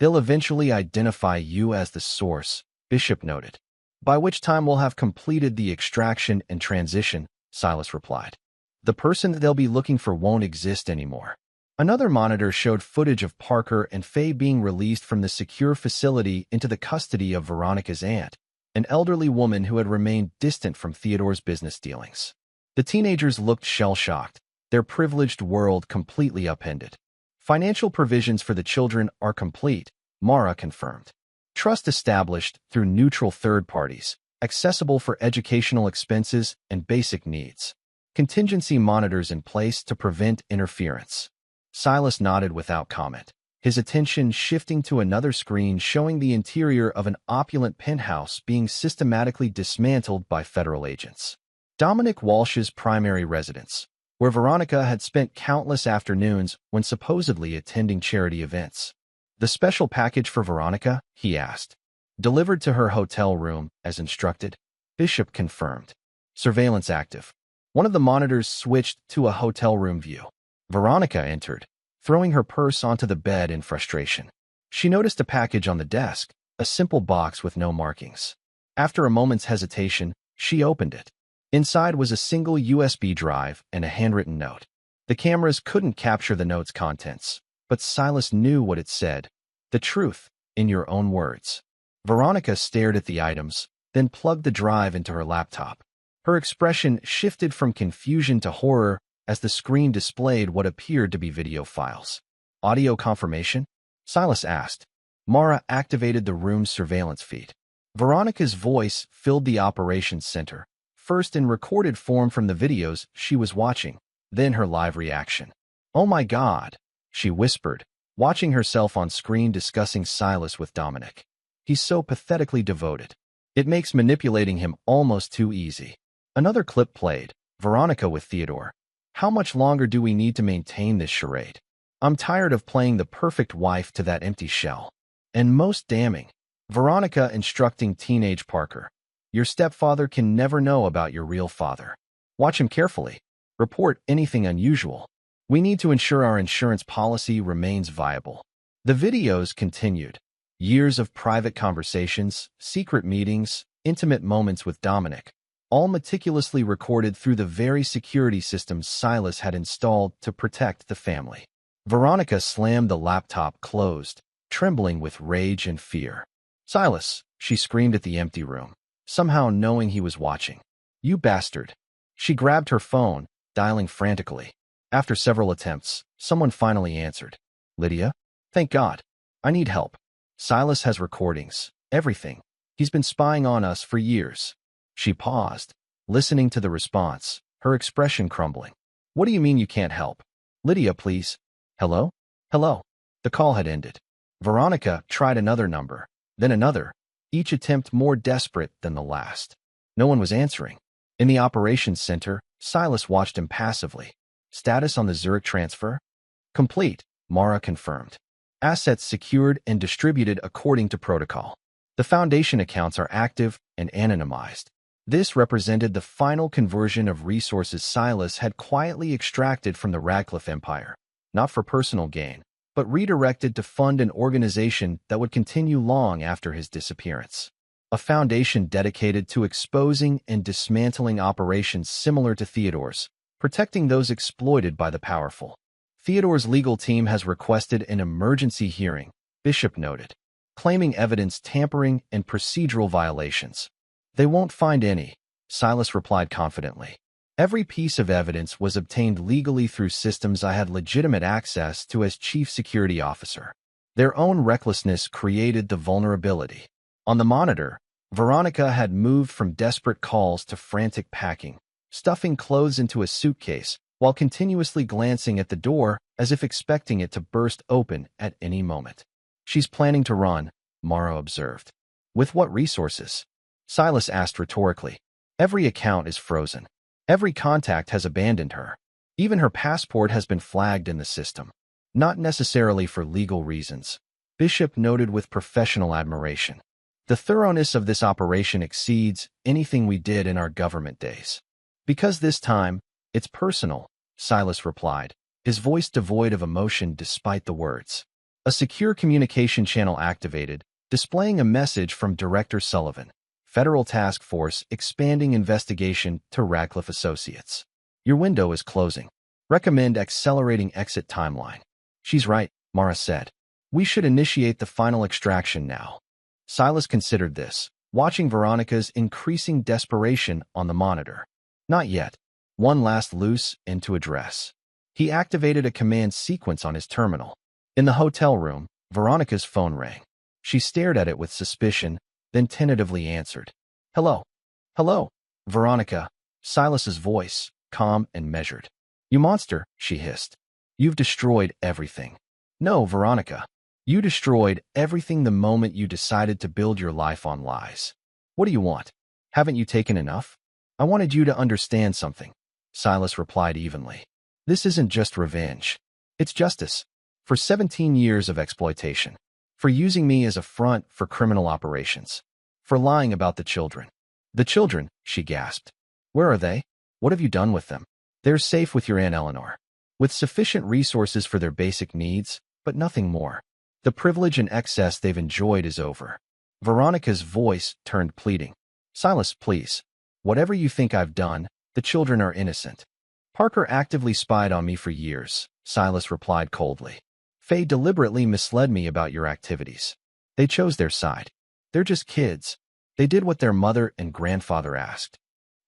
They'll eventually identify you as the source, Bishop noted. By which time we'll have completed the extraction and transition, Silas replied. The person they'll be looking for won't exist anymore. Another monitor showed footage of Parker and Faye being released from the secure facility into the custody of Veronica's aunt, an elderly woman who had remained distant from Theodore's business dealings. The teenagers looked shell-shocked, their privileged world completely upended. Financial provisions for the children are complete, Mara confirmed. Trust established through neutral third parties, accessible for educational expenses and basic needs. Contingency monitors in place to prevent interference. Silas nodded without comment, his attention shifting to another screen showing the interior of an opulent penthouse being systematically dismantled by federal agents. Dominic Walsh's primary residence, where Veronica had spent countless afternoons when supposedly attending charity events. The special package for Veronica, he asked. Delivered to her hotel room, as instructed. Bishop confirmed. Surveillance active. One of the monitors switched to a hotel room view. Veronica entered, throwing her purse onto the bed in frustration. She noticed a package on the desk, a simple box with no markings. After a moment's hesitation, she opened it. Inside was a single USB drive and a handwritten note. The cameras couldn't capture the note's contents, but Silas knew what it said. The truth, in your own words. Veronica stared at the items, then plugged the drive into her laptop. Her expression shifted from confusion to horror as the screen displayed what appeared to be video files. Audio confirmation? Silas asked. Mara activated the room's surveillance feed. Veronica's voice filled the operations center, first in recorded form from the videos she was watching, then her live reaction. Oh my God, she whispered, watching herself on screen discussing Silas with Dominic. He's so pathetically devoted. It makes manipulating him almost too easy. Another clip played, Veronica with Theodore. How much longer do we need to maintain this charade? I'm tired of playing the perfect wife to that empty shell. And most damning, Veronica instructing teenage Parker. Your stepfather can never know about your real father. Watch him carefully. Report anything unusual. We need to ensure our insurance policy remains viable. The videos continued. Years of private conversations, secret meetings, intimate moments with Dominic, all meticulously recorded through the very security systems Silas had installed to protect the family. Veronica slammed the laptop closed, trembling with rage and fear. Silas, she screamed at the empty room, somehow knowing he was watching. You bastard. She grabbed her phone, dialing frantically. After several attempts, someone finally answered. Lydia? Thank God. I need help. Silas has recordings, everything. He's been spying on us for years. She paused, listening to the response, her expression crumbling. What do you mean you can't help? Lydia, please. Hello? Hello. The call had ended. Veronica tried another number, then another, each attempt more desperate than the last. No one was answering. In the operations center, Silas watched impassively. Status on the Zurich transfer? Complete, Mara confirmed. Assets secured and distributed according to protocol. The Foundation accounts are active and anonymized. This represented the final conversion of resources Silas had quietly extracted from the Radcliffe Empire, not for personal gain, but redirected to fund an organization that would continue long after his disappearance. A foundation dedicated to exposing and dismantling operations similar to Theodore's, protecting those exploited by the powerful. Theodore's legal team has requested an emergency hearing, Bishop noted, claiming evidence tampering and procedural violations. They won't find any, Silas replied confidently. Every piece of evidence was obtained legally through systems I had legitimate access to as chief security officer. Their own recklessness created the vulnerability. On the monitor, Veronica had moved from desperate calls to frantic packing, stuffing clothes into a suitcase while continuously glancing at the door as if expecting it to burst open at any moment. She's planning to run, Mara observed. With what resources? Silas asked rhetorically. Every account is frozen. Every contact has abandoned her. Even her passport has been flagged in the system. Not necessarily for legal reasons, Bishop noted with professional admiration. The thoroughness of this operation exceeds anything we did in our government days. Because this time, it's personal, Silas replied, his voice devoid of emotion despite the words. A secure communication channel activated, displaying a message from Director Sullivan. Federal Task Force expanding investigation to Radcliffe Associates. Your window is closing. Recommend accelerating exit timeline. She's right, Mara said. We should initiate the final extraction now. Silas considered this, watching Veronica's increasing desperation on the monitor. Not yet. One last loose end to address. He activated a command sequence on his terminal. In the hotel room, Veronica's phone rang. She stared at it with suspicion, then tentatively answered. Hello. Hello, Veronica. Silas's voice, calm and measured. You monster, she hissed. You've destroyed everything. No, Veronica. You destroyed everything the moment you decided to build your life on lies. What do you want? Haven't you taken enough? I wanted you to understand something, Silas replied evenly. This isn't just revenge. It's justice. For 17 years of exploitation. For using me as a front for criminal operations. For lying about the children. The children, she gasped. Where are they? What have you done with them? They're safe with your Aunt Eleanor. With sufficient resources for their basic needs, but nothing more. The privilege and excess they've enjoyed is over. Veronica's voice turned pleading. Silas, please. Whatever you think I've done, the children are innocent. Parker actively spied on me for years, Silas replied coldly. Faye deliberately misled me about your activities. They chose their side. They're just kids. They did what their mother and grandfather asked.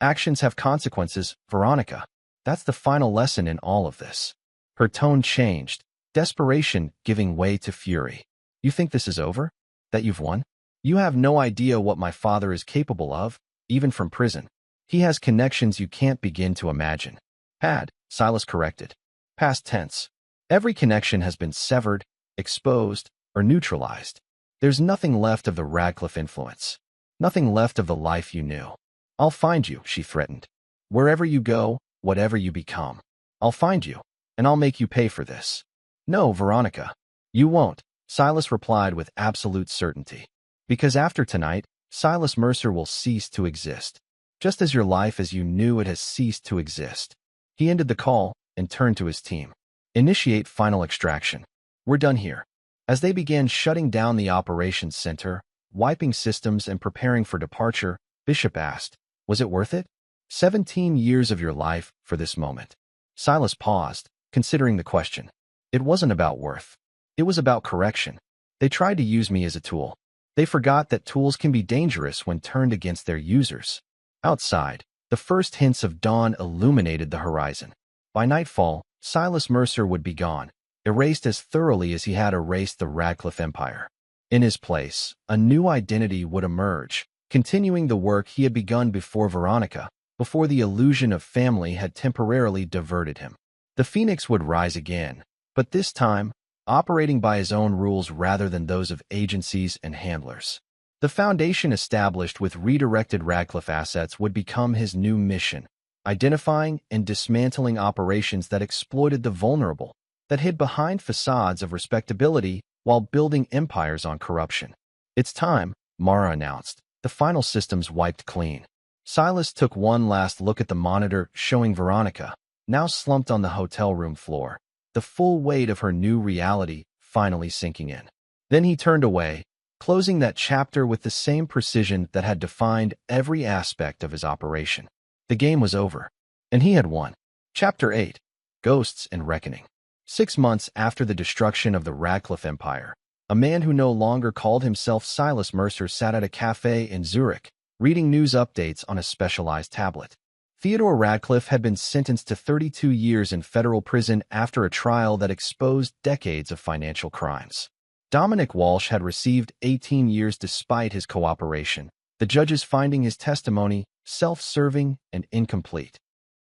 Actions have consequences, Veronica. That's the final lesson in all of this. Her tone changed, desperation giving way to fury. You think this is over? That you've won? You have no idea what my father is capable of, even from prison. He has connections you can't begin to imagine. Had, Silas corrected. Past tense. Every connection has been severed, exposed, or neutralized. There's nothing left of the Radcliffe influence. Nothing left of the life you knew. I'll find you, she threatened. Wherever you go, whatever you become. I'll find you, and I'll make you pay for this. No, Veronica. You won't, Silas replied with absolute certainty. Because after tonight, Silas Mercer will cease to exist. Just as your life as you knew it has ceased to exist. He ended the call and turned to his team. Initiate final extraction. We're done here. As they began shutting down the operations center, wiping systems and preparing for departure, Bishop asked, was it worth it? 17 years of your life for this moment. Silas paused, considering the question. It wasn't about worth. It was about correction. They tried to use me as a tool. They forgot that tools can be dangerous when turned against their users. Outside, the first hints of dawn illuminated the horizon. By nightfall, Silas Mercer would be gone, erased as thoroughly as he had erased the Radcliffe Empire. In his place, a new identity would emerge, continuing the work he had begun before Veronica, before the illusion of family had temporarily diverted him. The Phoenix would rise again, but this time, operating by his own rules rather than those of agencies and handlers. The foundation established with redirected Radcliffe assets would become his new mission, identifying and dismantling operations that exploited the vulnerable, that hid behind facades of respectability while building empires on corruption. It's time, Mara announced. The final systems wiped clean. Silas took one last look at the monitor showing Veronica, now slumped on the hotel room floor, the full weight of her new reality finally sinking in. Then he turned away, closing that chapter with the same precision that had defined every aspect of his operation. The game was over, and he had won. Chapter 8. Ghosts and Reckoning. 6 months after the destruction of the Radcliffe Empire, a man who no longer called himself Silas Mercer sat at a cafe in Zurich, reading news updates on a specialized tablet. Theodore Radcliffe had been sentenced to 32 years in federal prison after a trial that exposed decades of financial crimes. Dominic Walsh had received 18 years despite his cooperation, the judges finding his testimony self-serving and incomplete.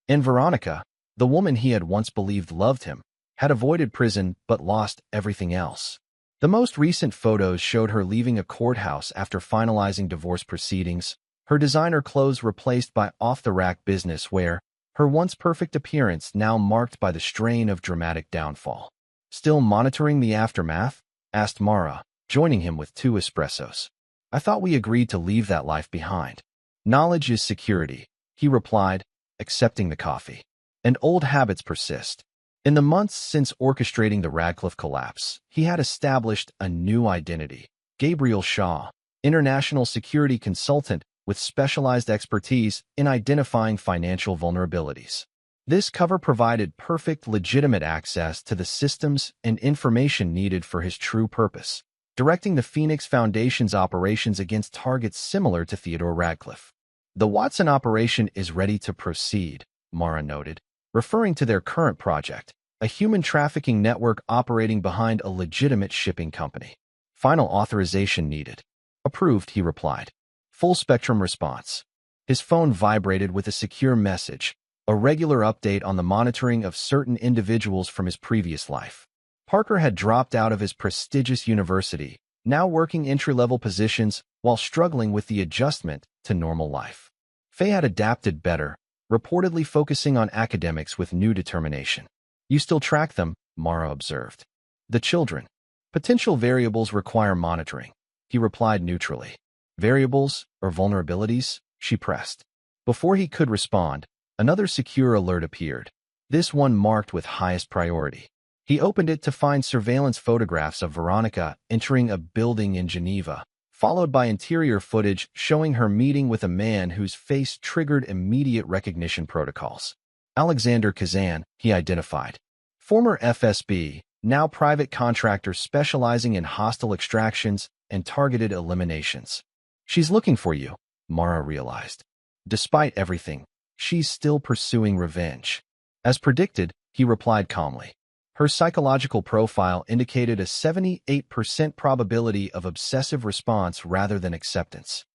And Veronica, the woman he had once believed loved him, had avoided prison but lost everything else. The most recent photos showed her leaving a courthouse after finalizing divorce proceedings, her designer clothes replaced by off-the-rack business wear, her once perfect appearance now marked by the strain of dramatic downfall. Still monitoring the aftermath? Asked Mara, joining him with 2 espressos. I thought we agreed to leave that life behind. Knowledge is security, he replied, accepting the coffee. And old habits persist. In the months since orchestrating the Radcliffe collapse, he had established a new identity. Gabriel Shaw, international security consultant with specialized expertise in identifying financial vulnerabilities. This cover provided perfect, legitimate access to the systems and information needed for his true purpose, directing the Phoenix Foundation's operations against targets similar to Theodore Radcliffe. The Watson operation is ready to proceed, Mara noted, referring to their current project, a human trafficking network operating behind a legitimate shipping company. Final authorization needed. Approved, he replied. Full spectrum response. His phone vibrated with a secure message, a regular update on the monitoring of certain individuals from his previous life. Parker had dropped out of his prestigious university, now working entry-level positions while struggling with the adjustment to normal life. Faye had adapted better, reportedly focusing on academics with new determination. You still track them, Mara observed. The children. Potential variables require monitoring, he replied neutrally. Variables or vulnerabilities? She pressed. Before he could respond, another secure alert appeared, this one marked with highest priority. He opened it to find surveillance photographs of Veronica entering a building in Geneva, followed by interior footage showing her meeting with a man whose face triggered immediate recognition protocols. Alexander Kazan, he identified. Former FSB, now private contractor specializing in hostile extractions and targeted eliminations. She's looking for you, Mara realized. Despite everything, she's still pursuing revenge. As predicted, he replied calmly. Her psychological profile indicated a 78% probability of obsessive response rather than acceptance.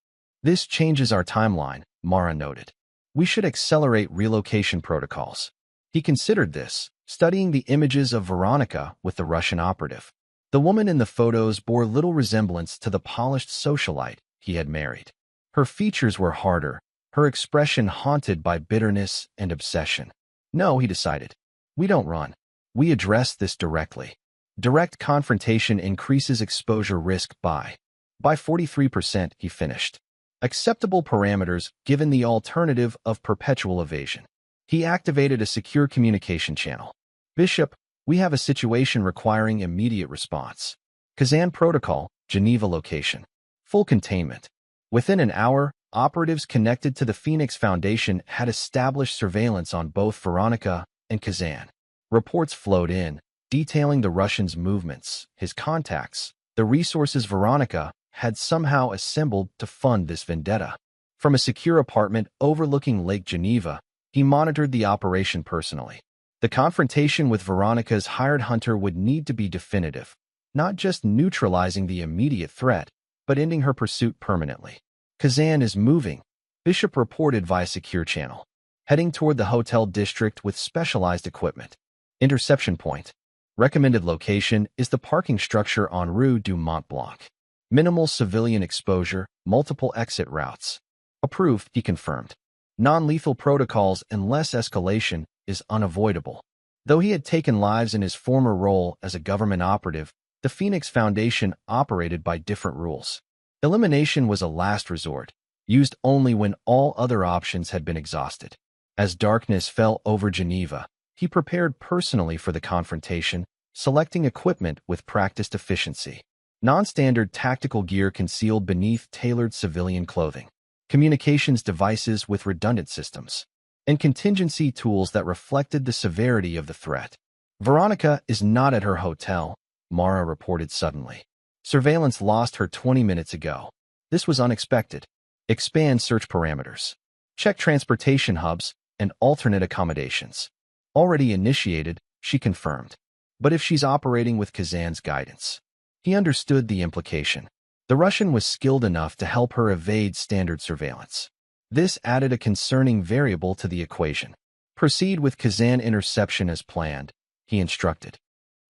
This changes our timeline, Mara noted. We should accelerate relocation protocols. He considered this, studying the images of Veronica with the Russian operative. The woman in the photos bore little resemblance to the polished socialite he had married. Her features were harder, her expression haunted by bitterness and obsession. No, he decided. We don't run. We address this directly. Direct confrontation increases exposure risk by 43%, he finished. Acceptable parameters given the alternative of perpetual evasion. He activated a secure communication channel. Bishop, we have a situation requiring immediate response. Kazan Protocol, Geneva location. Full containment. Within an hour, operatives connected to the Phoenix Foundation had established surveillance on both Veronica and Kazan. Reports flowed in, detailing the Russian's movements, his contacts, the resources Veronica had somehow assembled to fund this vendetta. From a secure apartment overlooking Lake Geneva, he monitored the operation personally. The confrontation with Veronica's hired hunter would need to be definitive, not just neutralizing the immediate threat, but ending her pursuit permanently. Kazan is moving, Bishop reported via secure channel, heading toward the hotel district with specialized equipment. Interception point. Recommended location is the parking structure on Rue du Mont Blanc. Minimal civilian exposure, multiple exit routes. Approved, he confirmed. Non-lethal protocols and less escalation is unavoidable. Though he had taken lives in his former role as a government operative, the Phoenix Foundation operated by different rules. Elimination was a last resort, used only when all other options had been exhausted. As darkness fell over Geneva, he prepared personally for the confrontation, selecting equipment with practiced efficiency. Non-standard tactical gear concealed beneath tailored civilian clothing, communications devices with redundant systems, and contingency tools that reflected the severity of the threat. Veronica is not at her hotel, Mara reported suddenly. Surveillance lost her 20 minutes ago. This was unexpected. Expand search parameters. Check transportation hubs and alternate accommodations. Already initiated, she confirmed. But if she's operating with Kazan's guidance? He understood the implication. The Russian was skilled enough to help her evade standard surveillance. This added a concerning variable to the equation. Proceed with Kazan interception as planned, he instructed.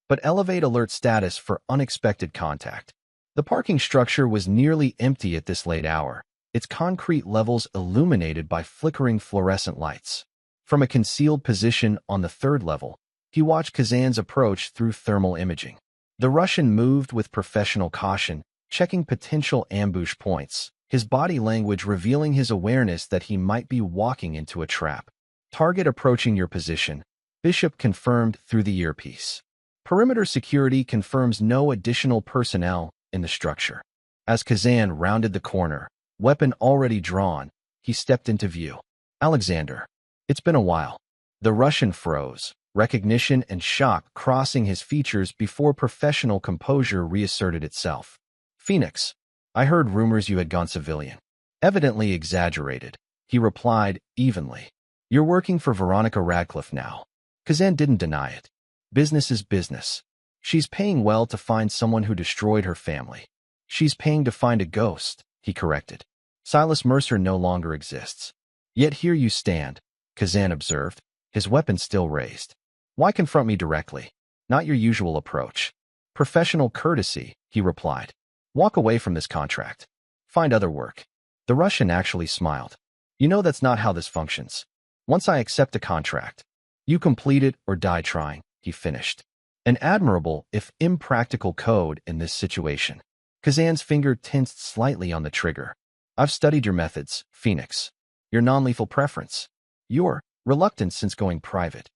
But elevate alert status for unexpected contact. The parking structure was nearly empty at this late hour, its concrete levels illuminated by flickering fluorescent lights. From a concealed position on the third level, he watched Kazan's approach through thermal imaging. The Russian moved with professional caution, checking potential ambush points, his body language revealing his awareness that he might be walking into a trap. Target approaching your position, Bishop confirmed through the earpiece. Perimeter security confirms no additional personnel in the structure. As Kazan rounded the corner, weapon already drawn, he stepped into view. Alexander. It's been a while. The Russian froze, recognition and shock crossing his features before professional composure reasserted itself. Phoenix. I heard rumors you had gone civilian. Evidently exaggerated, he replied evenly. You're working for Veronica Radcliffe now. Kazan didn't deny it. Business is business. She's paying well to find someone who destroyed her family. She's paying to find a ghost, he corrected. Silas Mercer no longer exists. Yet here you stand, Kazan observed, his weapon still raised. Why confront me directly? Not your usual approach. Professional courtesy, he replied. Walk away from this contract. Find other work. The Russian actually smiled. You know that's not how this functions. Once I accept a contract, you complete it or die trying, he finished. An admirable, if impractical code in this situation. Kazan's finger tensed slightly on the trigger. I've studied your methods, Phoenix. Your non-lethal preference. Your reluctance since going private.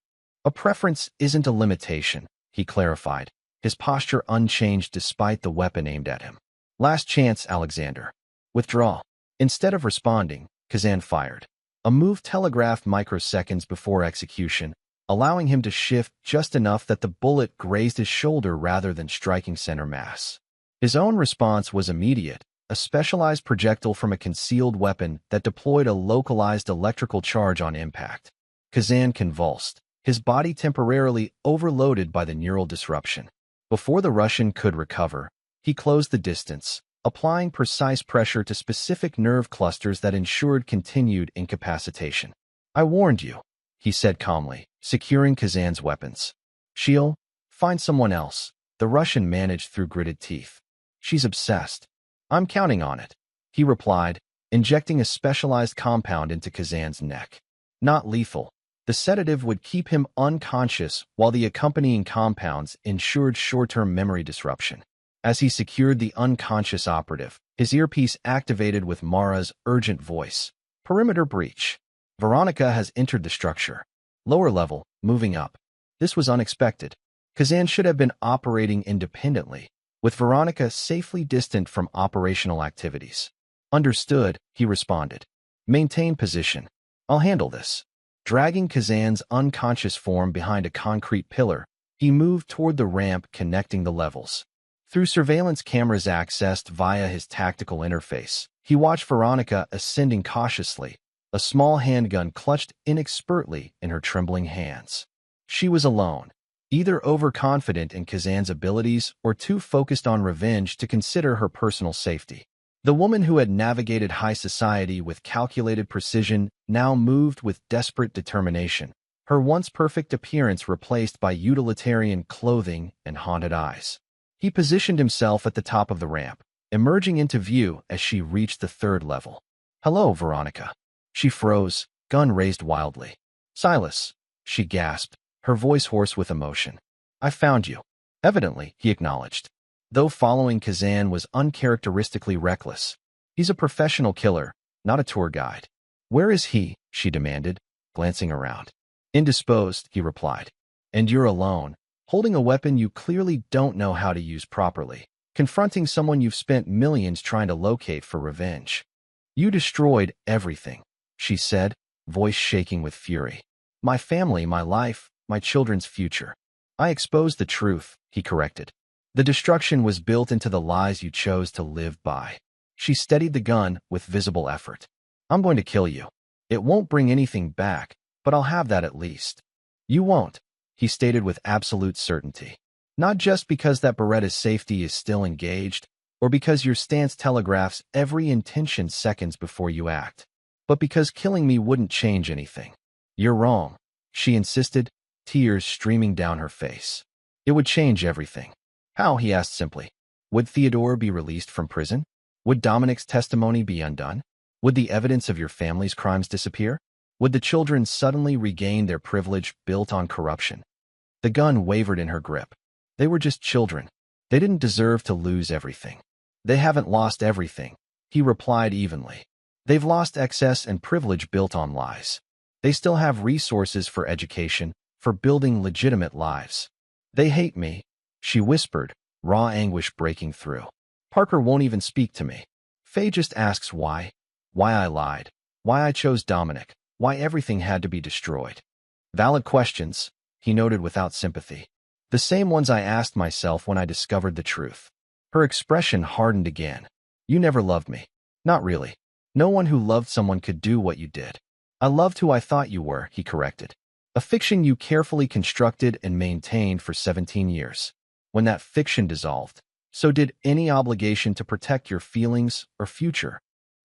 A preference isn't a limitation, he clarified, his posture unchanged despite the weapon aimed at him. Last chance, Alexander. Withdraw. Instead of responding, Kazan fired. A move telegraphed microseconds before execution, allowing him to shift just enough that the bullet grazed his shoulder rather than striking center mass. His own response was immediate, a specialized projectile from a concealed weapon that deployed a localized electrical charge on impact. Kazan convulsed, his body temporarily overloaded by the neural disruption. Before the Russian could recover, he closed the distance, applying precise pressure to specific nerve clusters that ensured continued incapacitation. I warned you, he said calmly, securing Kazan's weapons. She'll find someone else, the Russian managed through gritted teeth. She's obsessed. I'm counting on it, he replied, injecting a specialized compound into Kazan's neck. Not lethal. The sedative would keep him unconscious while the accompanying compounds ensured short-term memory disruption. As he secured the unconscious operative, his earpiece activated with Mara's urgent voice. Perimeter breach. Veronica has entered the structure. Lower level, moving up. This was unexpected. Kazan should have been operating independently, with Veronica safely distant from operational activities. Understood, he responded. Maintain position. I'll handle this. Dragging Kazan's unconscious form behind a concrete pillar, he moved toward the ramp connecting the levels. Through surveillance cameras accessed via his tactical interface, he watched Veronica ascending cautiously, a small handgun clutched inexpertly in her trembling hands. She was alone, either overconfident in Kazan's abilities or too focused on revenge to consider her personal safety. The woman who had navigated high society with calculated precision now moved with desperate determination, her once perfect appearance replaced by utilitarian clothing and haunted eyes. He positioned himself at the top of the ramp, emerging into view as she reached the third level. Hello, Veronica. She froze, gun raised wildly. Silas, she gasped, her voice hoarse with emotion. I found you. Evidently, he acknowledged. though following Kazan was uncharacteristically reckless. He's a professional killer, not a tour guide. Where is he? She demanded, glancing around. Indisposed, he replied. And you're alone, holding a weapon you clearly don't know how to use properly, confronting someone you've spent millions trying to locate for revenge. You destroyed everything, she said, voice shaking with fury. My family, my life, my children's future. I exposed the truth, he corrected. The destruction was built into the lies you chose to live by. She steadied the gun with visible effort. I'm going to kill you. It won't bring anything back, but I'll have that at least. You won't, he stated with absolute certainty. Not just because that Beretta's safety is still engaged, or because your stance telegraphs every intention seconds before you act, but because killing me wouldn't change anything. You're wrong, she insisted, tears streaming down her face. It would change everything. How, he asked simply. Would Theodore be released from prison? Would Dominic's testimony be undone? Would the evidence of your family's crimes disappear? Would the children suddenly regain their privilege built on corruption? The gun wavered in her grip. They were just children. They didn't deserve to lose everything. They haven't lost everything, he replied evenly. They've lost excess and privilege built on lies. They still have resources for education, for building legitimate lives. They hate me, she whispered, raw anguish breaking through. Parker won't even speak to me. Faye just asks why. Why I lied. Why I chose Dominic. Why everything had to be destroyed. Valid questions, he noted without sympathy. The same ones I asked myself when I discovered the truth. Her expression hardened again. You never loved me. Not really. No one who loved someone could do what you did. I loved who I thought you were, he corrected. A fiction you carefully constructed and maintained for 17 years. When that fiction dissolved, so did any obligation to protect your feelings or future.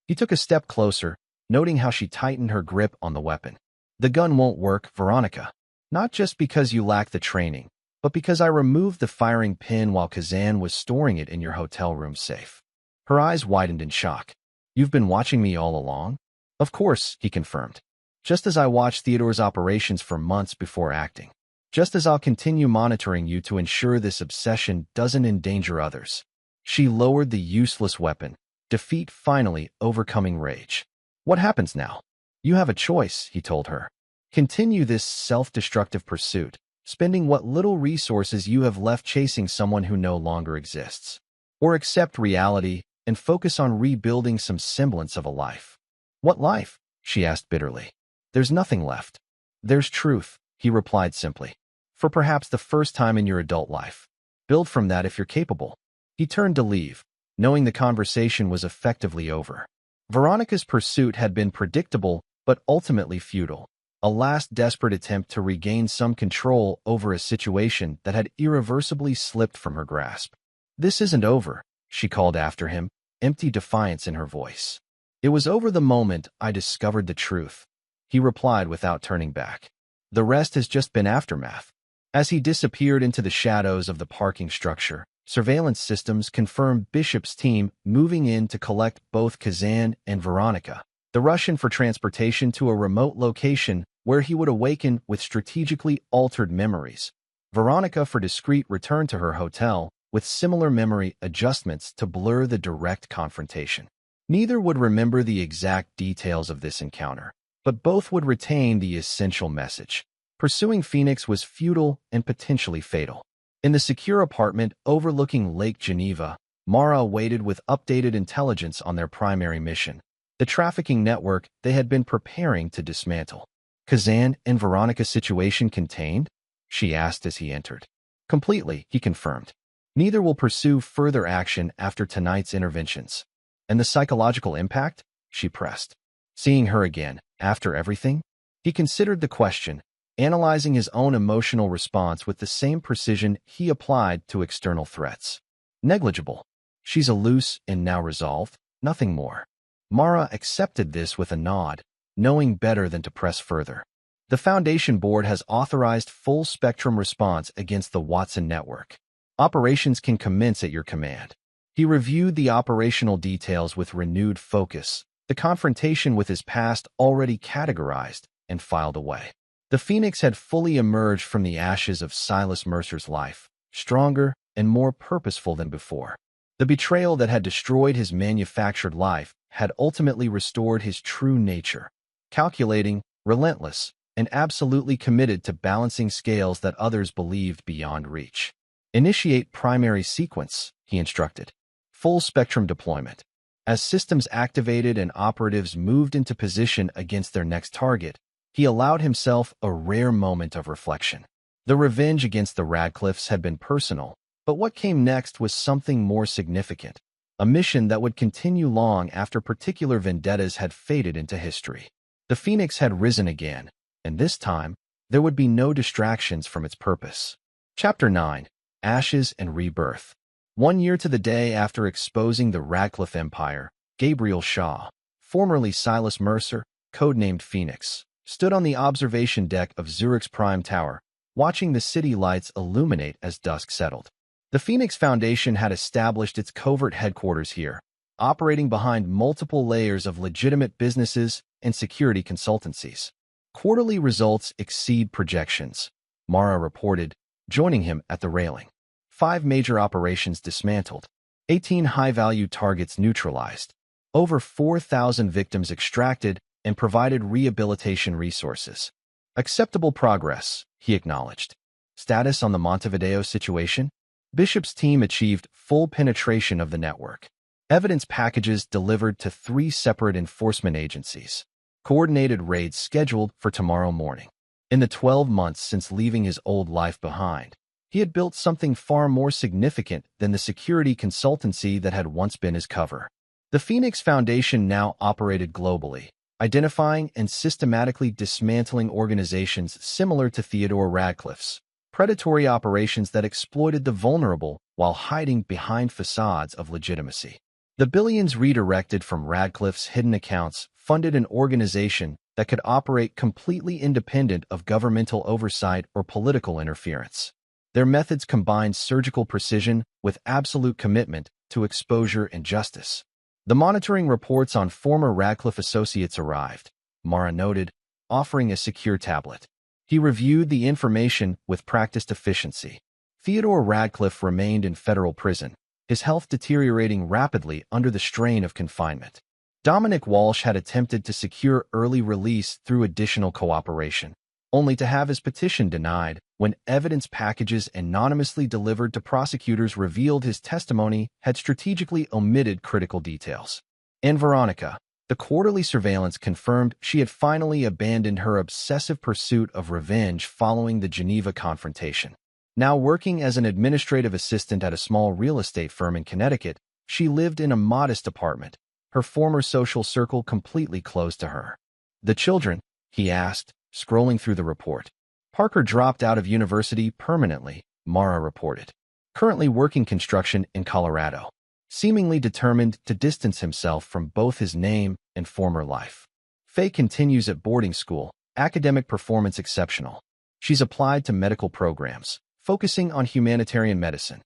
He took a step closer, noting how she tightened her grip on the weapon. The gun won't work, Veronica. Not just because you lack the training, but because I removed the firing pin while Kazan was storing it in your hotel room safe. Her eyes widened in shock. You've been watching me all along? Of course, he confirmed. Just as I watched Theodore's operations for months before acting. Just as I'll continue monitoring you to ensure this obsession doesn't endanger others. She lowered the useless weapon, defeat finally overcoming rage. What happens now? You have a choice, he told her. Continue this self-destructive pursuit, spending what little resources you have left chasing someone who no longer exists. Or accept reality and focus on rebuilding some semblance of a life. What life? She asked bitterly. There's nothing left. There's truth, he replied simply. For perhaps the first time in your adult life. Build from that if you're capable. He turned to leave, knowing the conversation was effectively over. Veronica's pursuit had been predictable but ultimately futile. A last desperate attempt to regain some control over a situation that had irreversibly slipped from her grasp. This isn't over, she called after him, empty defiance in her voice. It was over the moment I discovered the truth, he replied without turning back. The rest has just been aftermath. As he disappeared into the shadows of the parking structure, surveillance systems confirmed Bishop's team moving in to collect both Kazan and Veronica, the Russian for transportation to a remote location where he would awaken with strategically altered memories. Veronica for discreet return to her hotel with similar memory adjustments to blur the direct confrontation. Neither would remember the exact details of this encounter, but both would retain the essential message. Pursuing Phoenix was futile and potentially fatal. In the secure apartment overlooking Lake Geneva, Mara waited with updated intelligence on their primary mission, the trafficking network they had been preparing to dismantle. Kazan and Veronica's situation contained? She asked as he entered. Completely, he confirmed. Neither will pursue further action after tonight's interventions. And the psychological impact? She pressed. Seeing her again, after everything? He considered the question, analyzing his own emotional response with the same precision he applied to external threats. Negligible. She's a loose and now resolved, nothing more. Mara accepted this with a nod, knowing better than to press further. The Foundation Board has authorized full-spectrum response against the Watson network. Operations can commence at your command. He reviewed the operational details with renewed focus, the confrontation with his past already categorized and filed away. The Phoenix had fully emerged from the ashes of Silas Mercer's life, stronger and more purposeful than before. The betrayal that had destroyed his manufactured life had ultimately restored his true nature, calculating, relentless, and absolutely committed to balancing scales that others believed beyond reach. Initiate primary sequence, he instructed. Full spectrum deployment. As systems activated and operatives moved into position against their next target, he allowed himself a rare moment of reflection. The revenge against the Radcliffes had been personal, but what came next was something more significant, a mission that would continue long after particular vendettas had faded into history. The Phoenix had risen again, and this time, there would be no distractions from its purpose. Chapter 9. Ashes and Rebirth. 1 year to the day after exposing the Radcliffe Empire, Gabriel Shaw, formerly Silas Mercer, codenamed Phoenix, stood on the observation deck of Zurich's Prime Tower, watching the city lights illuminate as dusk settled. The Phoenix Foundation had established its covert headquarters here, operating behind multiple layers of legitimate businesses and security consultancies. Quarterly results exceed projections, Mara reported, joining him at the railing. 5 major operations dismantled, 18 high-value targets neutralized, over 4,000 victims extracted, and provided rehabilitation resources. Acceptable progress, he acknowledged. Status on the Montevideo situation? Bishop's team achieved full penetration of the network. Evidence packages delivered to 3 separate enforcement agencies. Coordinated raids scheduled for tomorrow morning. In the 12 months since leaving his old life behind, he had built something far more significant than the security consultancy that had once been his cover. The Phoenix Foundation now operated globally, identifying and systematically dismantling organizations similar to Theodore Radcliffe's, predatory operations that exploited the vulnerable while hiding behind facades of legitimacy. The billions redirected from Radcliffe's hidden accounts funded an organization that could operate completely independent of governmental oversight or political interference. Their methods combined surgical precision with absolute commitment to exposure and justice. The monitoring reports on former Radcliffe associates arrived, Mara noted, offering a secure tablet. He reviewed the information with practiced efficiency. Theodore Radcliffe remained in federal prison, his health deteriorating rapidly under the strain of confinement. Dominic Walsh had attempted to secure early release through additional cooperation, only to have his petition denied when evidence packages anonymously delivered to prosecutors revealed his testimony had strategically omitted critical details. And Veronica, the quarterly surveillance confirmed she had finally abandoned her obsessive pursuit of revenge following the Geneva confrontation. Now working as an administrative assistant at a small real estate firm in Connecticut, she lived in a modest apartment, her former social circle completely closed to her. The children, he asked, scrolling through the report. Parker dropped out of university permanently, Mara reported. Currently working construction in Colorado, seemingly determined to distance himself from both his name and former life. Faye continues at boarding school, academic performance exceptional. She's applied to medical programs, focusing on humanitarian medicine.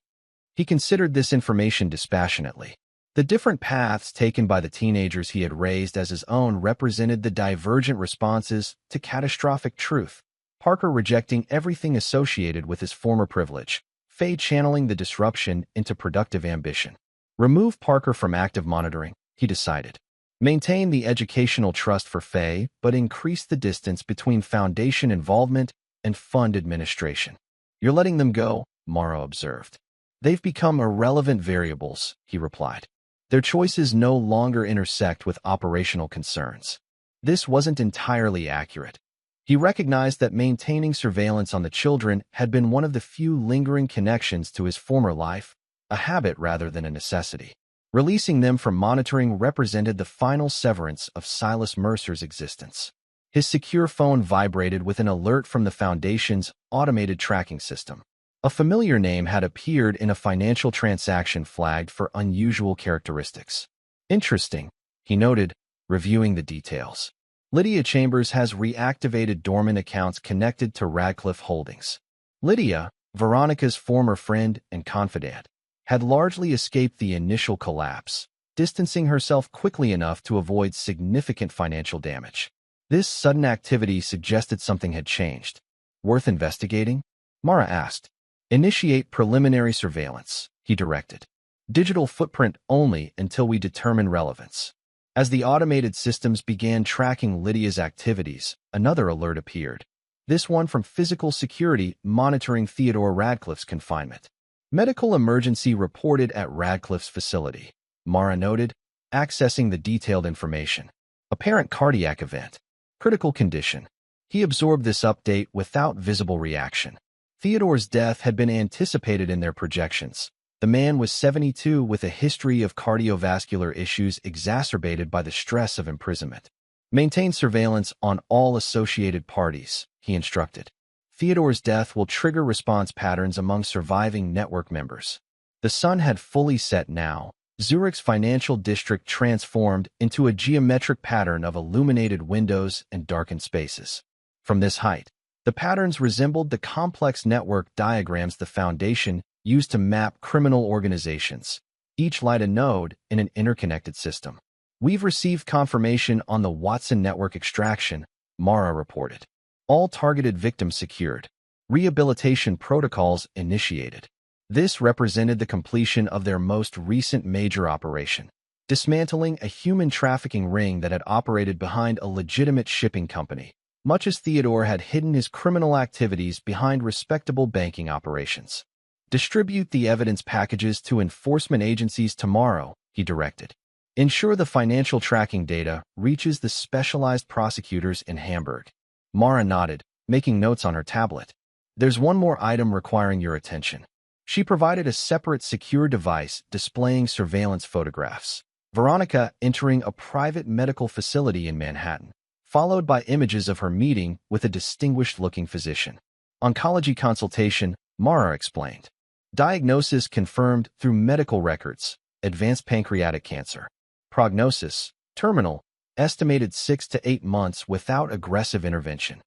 He considered this information dispassionately. The different paths taken by the teenagers he had raised as his own represented the divergent responses to catastrophic truth. Parker rejecting everything associated with his former privilege, Faye channeling the disruption into productive ambition. Remove Parker from active monitoring, he decided. Maintain the educational trust for Faye, but increase the distance between foundation involvement and fund administration. You're letting them go, Mara observed. They've become irrelevant variables, he replied. Their choices no longer intersect with operational concerns. This wasn't entirely accurate. He recognized that maintaining surveillance on the children had been one of the few lingering connections to his former life, a habit rather than a necessity. Releasing them from monitoring represented the final severance of Silas Mercer's existence. His secure phone vibrated with an alert from the Foundation's automated tracking system. A familiar name had appeared in a financial transaction flagged for unusual characteristics. Interesting, he noted, reviewing the details. Lydia Chambers has reactivated dormant accounts connected to Radcliffe Holdings. Lydia, Veronica's former friend and confidant, had largely escaped the initial collapse, distancing herself quickly enough to avoid significant financial damage. This sudden activity suggested something had changed. Worth investigating? Mara asked. Initiate preliminary surveillance, he directed. Digital footprint only until we determine relevance. As the automated systems began tracking Lydia's activities, another alert appeared. This one from physical security monitoring Theodore Radcliffe's confinement. Medical emergency reported at Radcliffe's facility, Mara noted, accessing the detailed information. Apparent cardiac event. Critical condition. He absorbed this update without visible reaction. Theodore's death had been anticipated in their projections. The man was 72 with a history of cardiovascular issues exacerbated by the stress of imprisonment. Maintain surveillance on all associated parties, he instructed. Theodore's death will trigger response patterns among surviving network members. The sun had fully set now. Zurich's financial district transformed into a geometric pattern of illuminated windows and darkened spaces. From this height, the patterns resembled the complex network diagrams the Foundation used to map criminal organizations, each light a node in an interconnected system. We've received confirmation on the Watson network extraction, Mara reported. All targeted victims secured. Rehabilitation protocols initiated. This represented the completion of their most recent major operation, dismantling a human trafficking ring that had operated behind a legitimate shipping company, much as Theodore had hidden his criminal activities behind respectable banking operations. Distribute the evidence packages to enforcement agencies tomorrow, he directed. Ensure the financial tracking data reaches the specialized prosecutors in Hamburg. Mara nodded, making notes on her tablet. There's one more item requiring your attention. She provided a separate secure device displaying surveillance photographs. Veronica entering a private medical facility in Manhattan, followed by images of her meeting with a distinguished-looking physician. Oncology consultation, Mara explained. Diagnosis confirmed through medical records, advanced pancreatic cancer. Prognosis, terminal, estimated 6 to 8 months without aggressive intervention.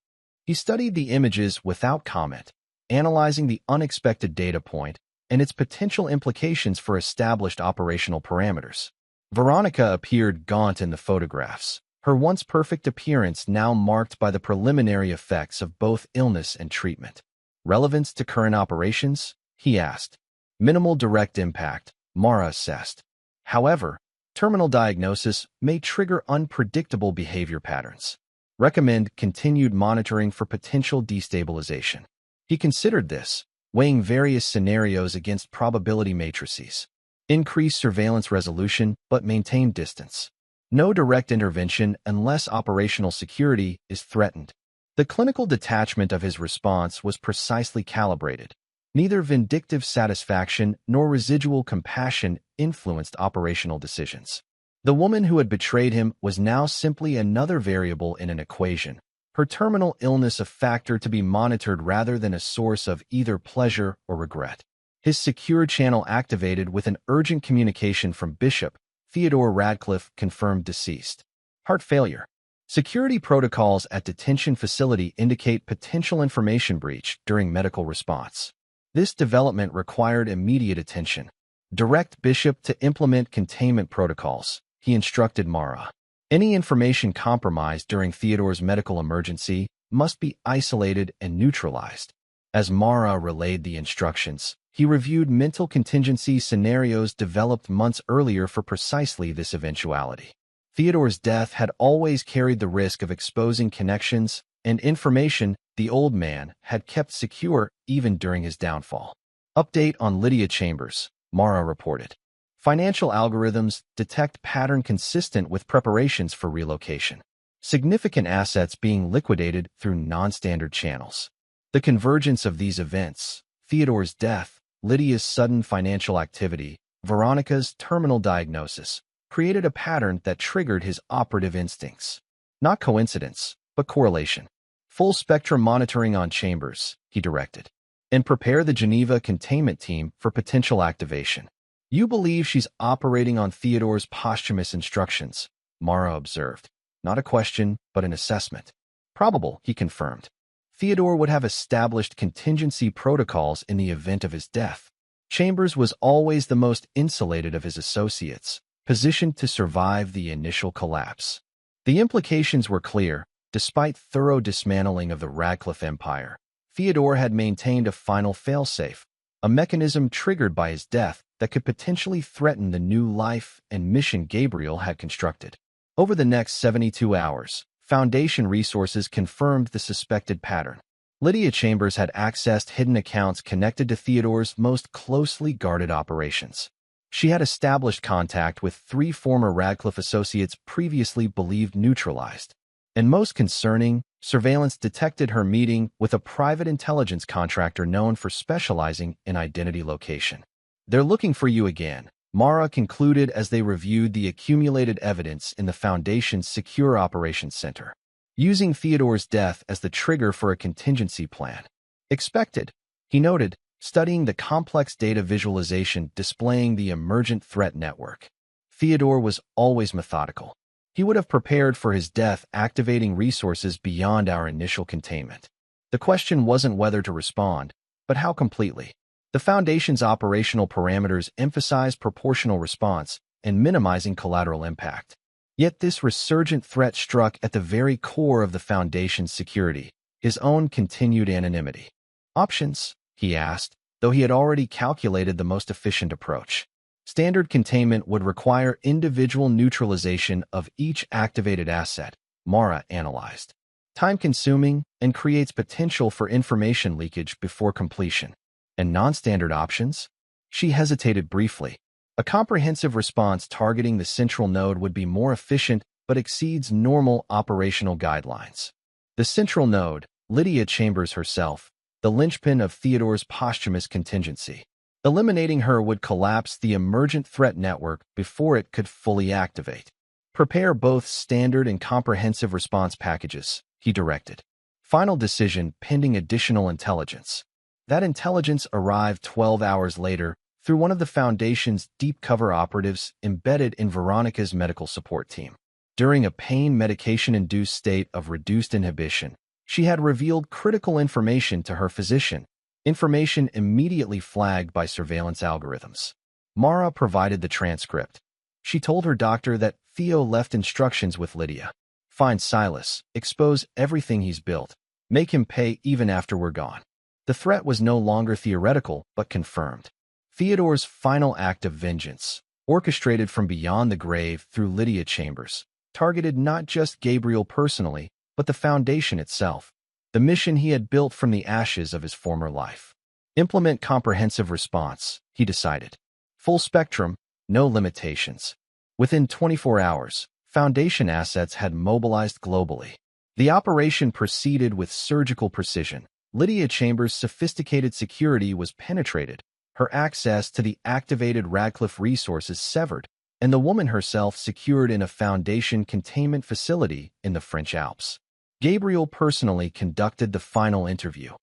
He studied the images without comment, analyzing the unexpected data point and its potential implications for established operational parameters. Veronica appeared gaunt in the photographs, her once perfect appearance now marked by the preliminary effects of both illness and treatment. Relevance to current operations? He asked. Minimal direct impact, Mara assessed. However, terminal diagnosis may trigger unpredictable behavior patterns. Recommend continued monitoring for potential destabilization. He considered this, weighing various scenarios against probability matrices. Increase surveillance resolution but maintain distance. No direct intervention unless operational security is threatened. The clinical detachment of his response was precisely calibrated. Neither vindictive satisfaction nor residual compassion influenced operational decisions. The woman who had betrayed him was now simply another variable in an equation, her terminal illness a factor to be monitored rather than a source of either pleasure or regret. His secure channel activated with an urgent communication from Bishop. Theodore Radcliffe confirmed deceased. Heart failure. Security protocols at detention facility indicate potential information breach during medical response. This development required immediate attention. Direct Bishop to implement containment protocols, he instructed Mara. Any information compromised during Theodore's medical emergency must be isolated and neutralized. As Mara relayed the instructions, he reviewed mental contingency scenarios developed months earlier for precisely this eventuality. Theodore's death had always carried the risk of exposing connections and information the old man had kept secure even during his downfall. Update on Lydia Chambers, Mara reported. Financial algorithms detect pattern consistent with preparations for relocation. Significant assets being liquidated through non-standard channels. The convergence of these events, Theodore's death, Lydia's sudden financial activity, Veronica's terminal diagnosis, created a pattern that triggered his operative instincts. Not coincidence, but correlation. Full spectrum monitoring on Chambers, he directed. And prepare the Geneva containment team for potential activation. You believe she's operating on Theodore's posthumous instructions, Mara observed. Not a question, but an assessment. Probable, he confirmed. Theodore would have established contingency protocols in the event of his death. Chambers was always the most insulated of his associates, positioned to survive the initial collapse. The implications were clear. Despite thorough dismantling of the Radcliffe empire, Theodore had maintained a final failsafe, a mechanism triggered by his death that could potentially threaten the new life and mission Gabriel had constructed. Over the next 72 hours, Foundation resources confirmed the suspected pattern. Lydia Chambers had accessed hidden accounts connected to Theodore's most closely guarded operations. She had established contact with 3 former Radcliffe associates previously believed neutralized. And most concerning, surveillance detected her meeting with a private intelligence contractor known for specializing in identity location. "They're looking for you again," Mara concluded as they reviewed the accumulated evidence in the Foundation's Secure Operations Center, using Theodore's death as the trigger for a contingency plan. "Expected," he noted, studying the complex data visualization displaying the emergent threat network. Theodore was always methodical. He would have prepared for his death, activating resources beyond our initial containment. The question wasn't whether to respond, but how completely. The Foundation's operational parameters emphasize proportional response and minimizing collateral impact. Yet this resurgent threat struck at the very core of the Foundation's security, his own continued anonymity. "Options?" he asked, though he had already calculated the most efficient approach. Standard containment would require individual neutralization of each activated asset, Mara analyzed. Time-consuming and creates potential for information leakage before completion. And non-standard options? She hesitated briefly. A comprehensive response targeting the central node would be more efficient but exceeds normal operational guidelines. The central node, Lydia Chambers herself, the linchpin of Theodore's posthumous contingency. Eliminating her would collapse the emergent threat network before it could fully activate. "Prepare both standard and comprehensive response packages," he directed. Final decision pending additional intelligence. That intelligence arrived 12 hours later through one of the Foundation's deep cover operatives embedded in Veronica's medical support team. During a pain medication-induced state of reduced inhibition, she had revealed critical information to her physician, information immediately flagged by surveillance algorithms. Mara provided the transcript. She told her doctor that Theo left instructions with Lydia. "Find Silas, expose everything he's built, make him pay even after we're gone." The threat was no longer theoretical, but confirmed. Theodore's final act of vengeance, orchestrated from beyond the grave through Lydia Chambers, targeted not just Gabriel personally, but the Foundation itself, the mission he had built from the ashes of his former life. Implement comprehensive response, he decided. Full spectrum, no limitations. Within 24 hours, Foundation assets had mobilized globally. The operation proceeded with surgical precision. Lydia Chambers' sophisticated security was penetrated, her access to the activated Radcliffe resources severed, and the woman herself secured in a Foundation containment facility in the French Alps. Gabriel personally conducted the final interview.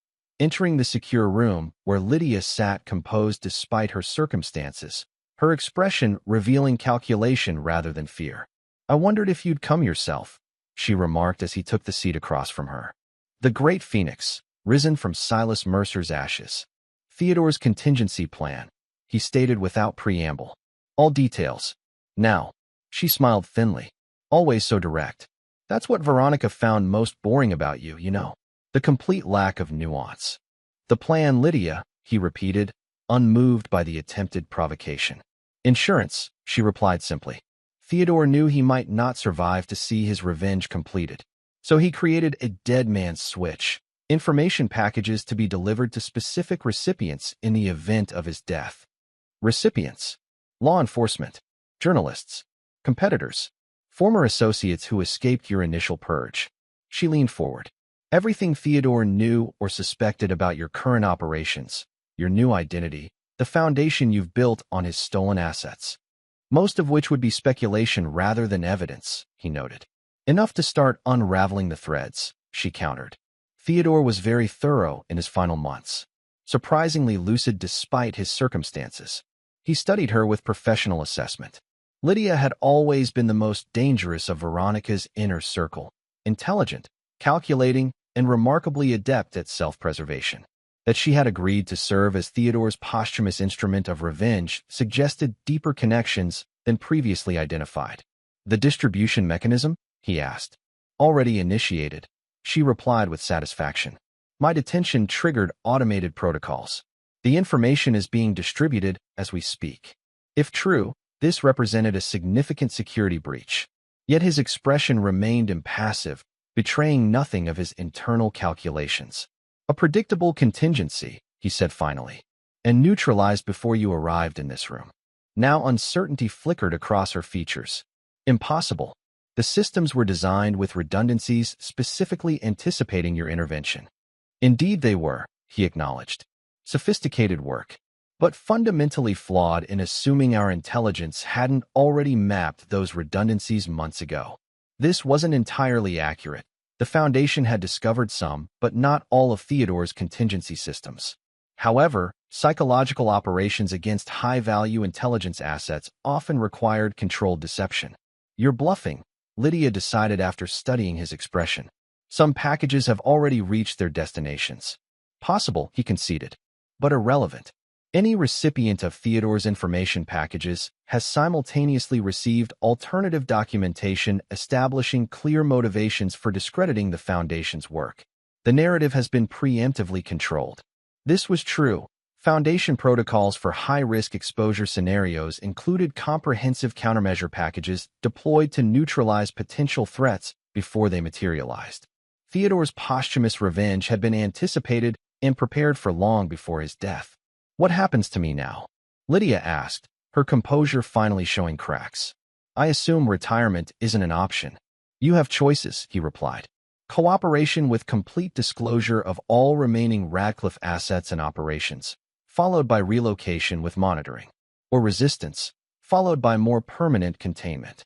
Entering the secure room, where Lydia sat composed despite her circumstances, her expression revealing calculation rather than fear. "I wondered if you'd come yourself," she remarked as he took the seat across from her. The great phoenix, risen from Silas Mercer's ashes. Theodore's contingency plan, he stated without preamble. "All details. Now." She smiled thinly. "Always so direct. That's what Veronica found most boring about you, you know. The complete lack of nuance." "The plan, Lydia," he repeated, unmoved by the attempted provocation. "Insurance," she replied simply. Theodore knew he might not survive to see his revenge completed. So he created a dead man's switch, information packages to be delivered to specific recipients in the event of his death. Recipients: law enforcement, journalists, competitors, former associates who escaped your initial purge. She leaned forward. Everything Theodore knew or suspected about your current operations, your new identity, the foundation you've built on his stolen assets. Most of which would be speculation rather than evidence, he noted. Enough to start unraveling the threads, she countered. Theodore was very thorough in his final months, surprisingly lucid despite his circumstances. He studied her with professional assessment. Lydia had always been the most dangerous of Veronica's inner circle, intelligent, calculating, and remarkably adept at self-preservation. That she had agreed to serve as Theodore's posthumous instrument of revenge suggested deeper connections than previously identified. The distribution mechanism? He asked. Already initiated, she replied with satisfaction. My detention triggered automated protocols. The information is being distributed as we speak. If true, this represented a significant security breach. Yet his expression remained impassive, betraying nothing of his internal calculations. A predictable contingency, he said finally, and neutralized before you arrived in this room. Now uncertainty flickered across her features. Impossible. The systems were designed with redundancies specifically anticipating your intervention. Indeed they were, he acknowledged. Sophisticated work, but fundamentally flawed in assuming our intelligence hadn't already mapped those redundancies months ago. This wasn't entirely accurate. The Foundation had discovered some, but not all of Theodore's contingency systems. However, psychological operations against high-value intelligence assets often required controlled deception. You're bluffing, Lydia decided after studying his expression. Some packages have already reached their destinations. Possible, he conceded, but irrelevant. Any recipient of Theodore's information packages has simultaneously received alternative documentation establishing clear motivations for discrediting the Foundation's work. The narrative has been preemptively controlled. This was true. Foundation protocols for high-risk exposure scenarios included comprehensive countermeasure packages deployed to neutralize potential threats before they materialized. Theodore's posthumous revenge had been anticipated and prepared for long before his death. What happens to me now? Lydia asked, her composure finally showing cracks. I assume retirement isn't an option. You have choices, he replied. Cooperation with complete disclosure of all remaining Radcliffe assets and operations, followed by relocation with monitoring, or resistance, followed by more permanent containment.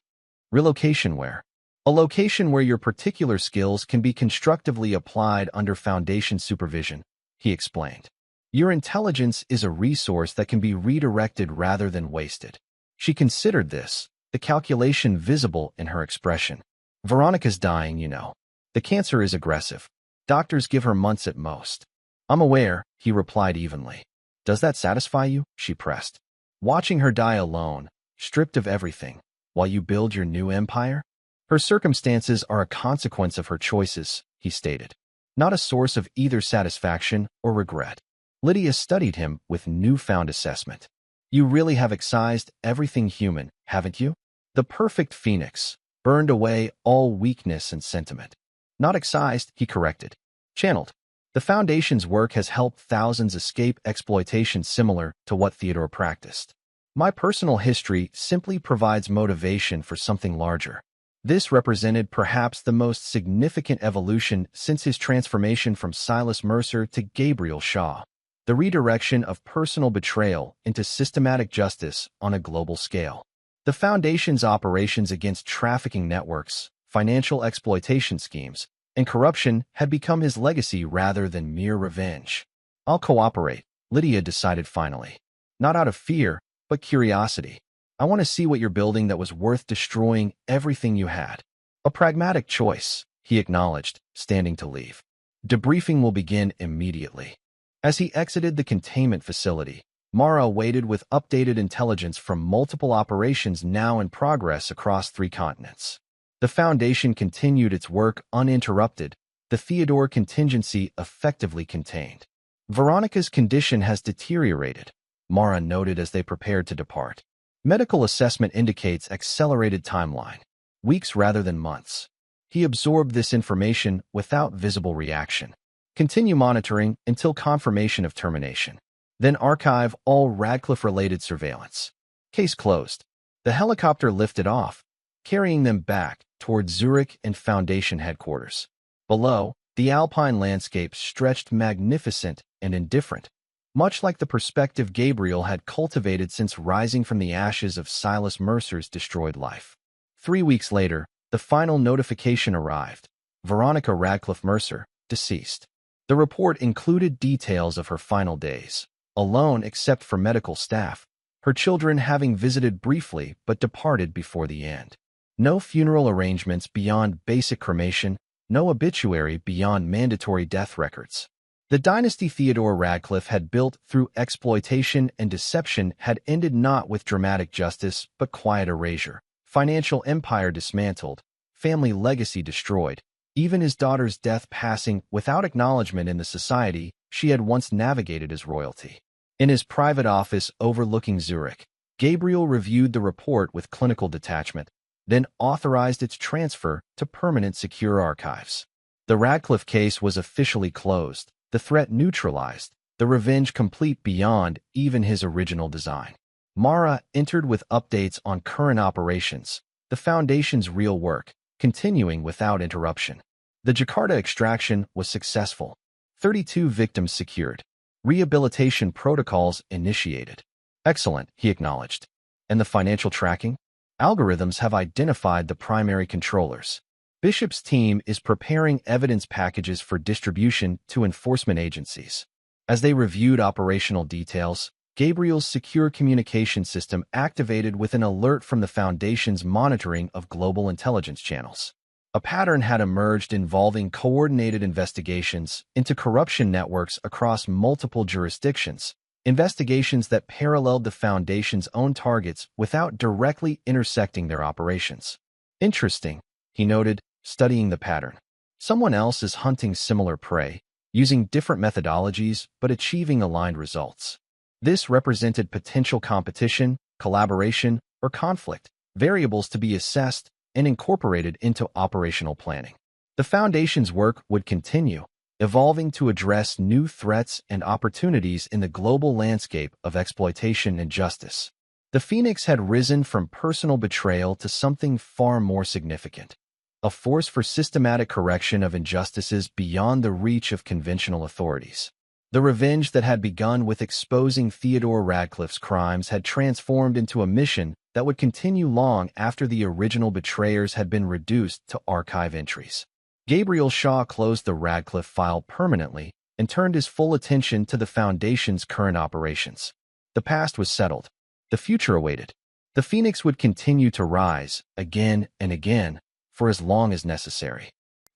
Relocation where? A location where your particular skills can be constructively applied under Foundation supervision, he explained. Your intelligence is a resource that can be redirected rather than wasted. She considered this, the calculation visible in her expression. Veronica's dying, you know. The cancer is aggressive. Doctors give her months at most. I'm aware, he replied evenly. Does that satisfy you? She pressed. Watching her die alone, stripped of everything, while you build your new empire? Her circumstances are a consequence of her choices, he stated, not a source of either satisfaction or regret. Lydia studied him with newfound assessment. You really have excised everything human, haven't you? The perfect phoenix, burned away all weakness and sentiment. Not excised, he corrected. Channeled. The Foundation's work has helped thousands escape exploitation similar to what Theodore practiced. My personal history simply provides motivation for something larger. This represented perhaps the most significant evolution since his transformation from Silas Mercer to Gabriel Shaw. The redirection of personal betrayal into systematic justice on a global scale. The Foundation's operations against trafficking networks, financial exploitation schemes, and corruption had become his legacy rather than mere revenge. I'll cooperate, Lydia decided finally. Not out of fear, but curiosity. I want to see what you're building that was worth destroying everything you had. A pragmatic choice, he acknowledged, standing to leave. Debriefing will begin immediately. As he exited the containment facility, Mara waited with updated intelligence from multiple operations now in progress across 3 continents. The Foundation continued its work uninterrupted, the Theodore contingency effectively contained. Veronica's condition has deteriorated, Mara noted as they prepared to depart. Medical assessment indicates accelerated timeline, weeks rather than months. He absorbed this information without visible reaction. Continue monitoring until confirmation of termination. Then archive all Radcliffe-related surveillance. Case closed. The helicopter lifted off, carrying them back toward Zurich and Foundation headquarters. Below, the alpine landscape stretched magnificent and indifferent, much like the perspective Gabriel had cultivated since rising from the ashes of Silas Mercer's destroyed life. 3 weeks later, the final notification arrived. Veronica Radcliffe Mercer, deceased. The report included details of her final days, alone except for medical staff, her children having visited briefly but departed before the end. No funeral arrangements beyond basic cremation, no obituary beyond mandatory death records. The dynasty Theodore Radcliffe had built through exploitation and deception had ended not with dramatic justice but quiet erasure. Financial empire dismantled, family legacy destroyed, even his daughter's death passing without acknowledgement in the society she had once navigated as royalty. In his private office overlooking Zurich, Gabriel reviewed the report with clinical detachment, then authorized its transfer to permanent secure archives. The Radcliffe case was officially closed, the threat neutralized, the revenge complete beyond even his original design. Mara entered with updates on current operations, the Foundation's real work, continuing without interruption. The Jakarta extraction was successful. 32 victims secured. Rehabilitation protocols initiated. Excellent, he acknowledged. And the financial tracking? Algorithms have identified the primary controllers. Bishop's team is preparing evidence packages for distribution to enforcement agencies. As they reviewed operational details, Gabriel's secure communication system activated with an alert from the Foundation's monitoring of global intelligence channels. A pattern had emerged involving coordinated investigations into corruption networks across multiple jurisdictions, investigations that paralleled the Foundation's own targets without directly intersecting their operations. Interesting, he noted, studying the pattern. Someone else is hunting similar prey, using different methodologies but achieving aligned results. This represented potential competition, collaboration, or conflict, variables to be assessed and incorporated into operational planning. The Foundation's work would continue, evolving to address new threats and opportunities in the global landscape of exploitation and justice. The Phoenix had risen from personal betrayal to something far more significant, a force for systematic correction of injustices beyond the reach of conventional authorities. The revenge that had begun with exposing Theodore Radcliffe's crimes had transformed into a mission that would continue long after the original betrayers had been reduced to archive entries. Gabriel Shaw closed the Radcliffe file permanently and turned his full attention to the Foundation's current operations. The past was settled. The future awaited. The Phoenix would continue to rise, again and again, for as long as necessary.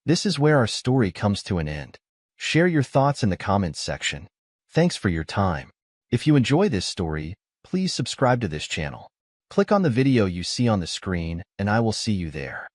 This is where our story comes to an end. Share your thoughts in the comments section. Thanks for your time. If you enjoy this story, please subscribe to this channel. Click on the video you see on the screen, and I will see you there.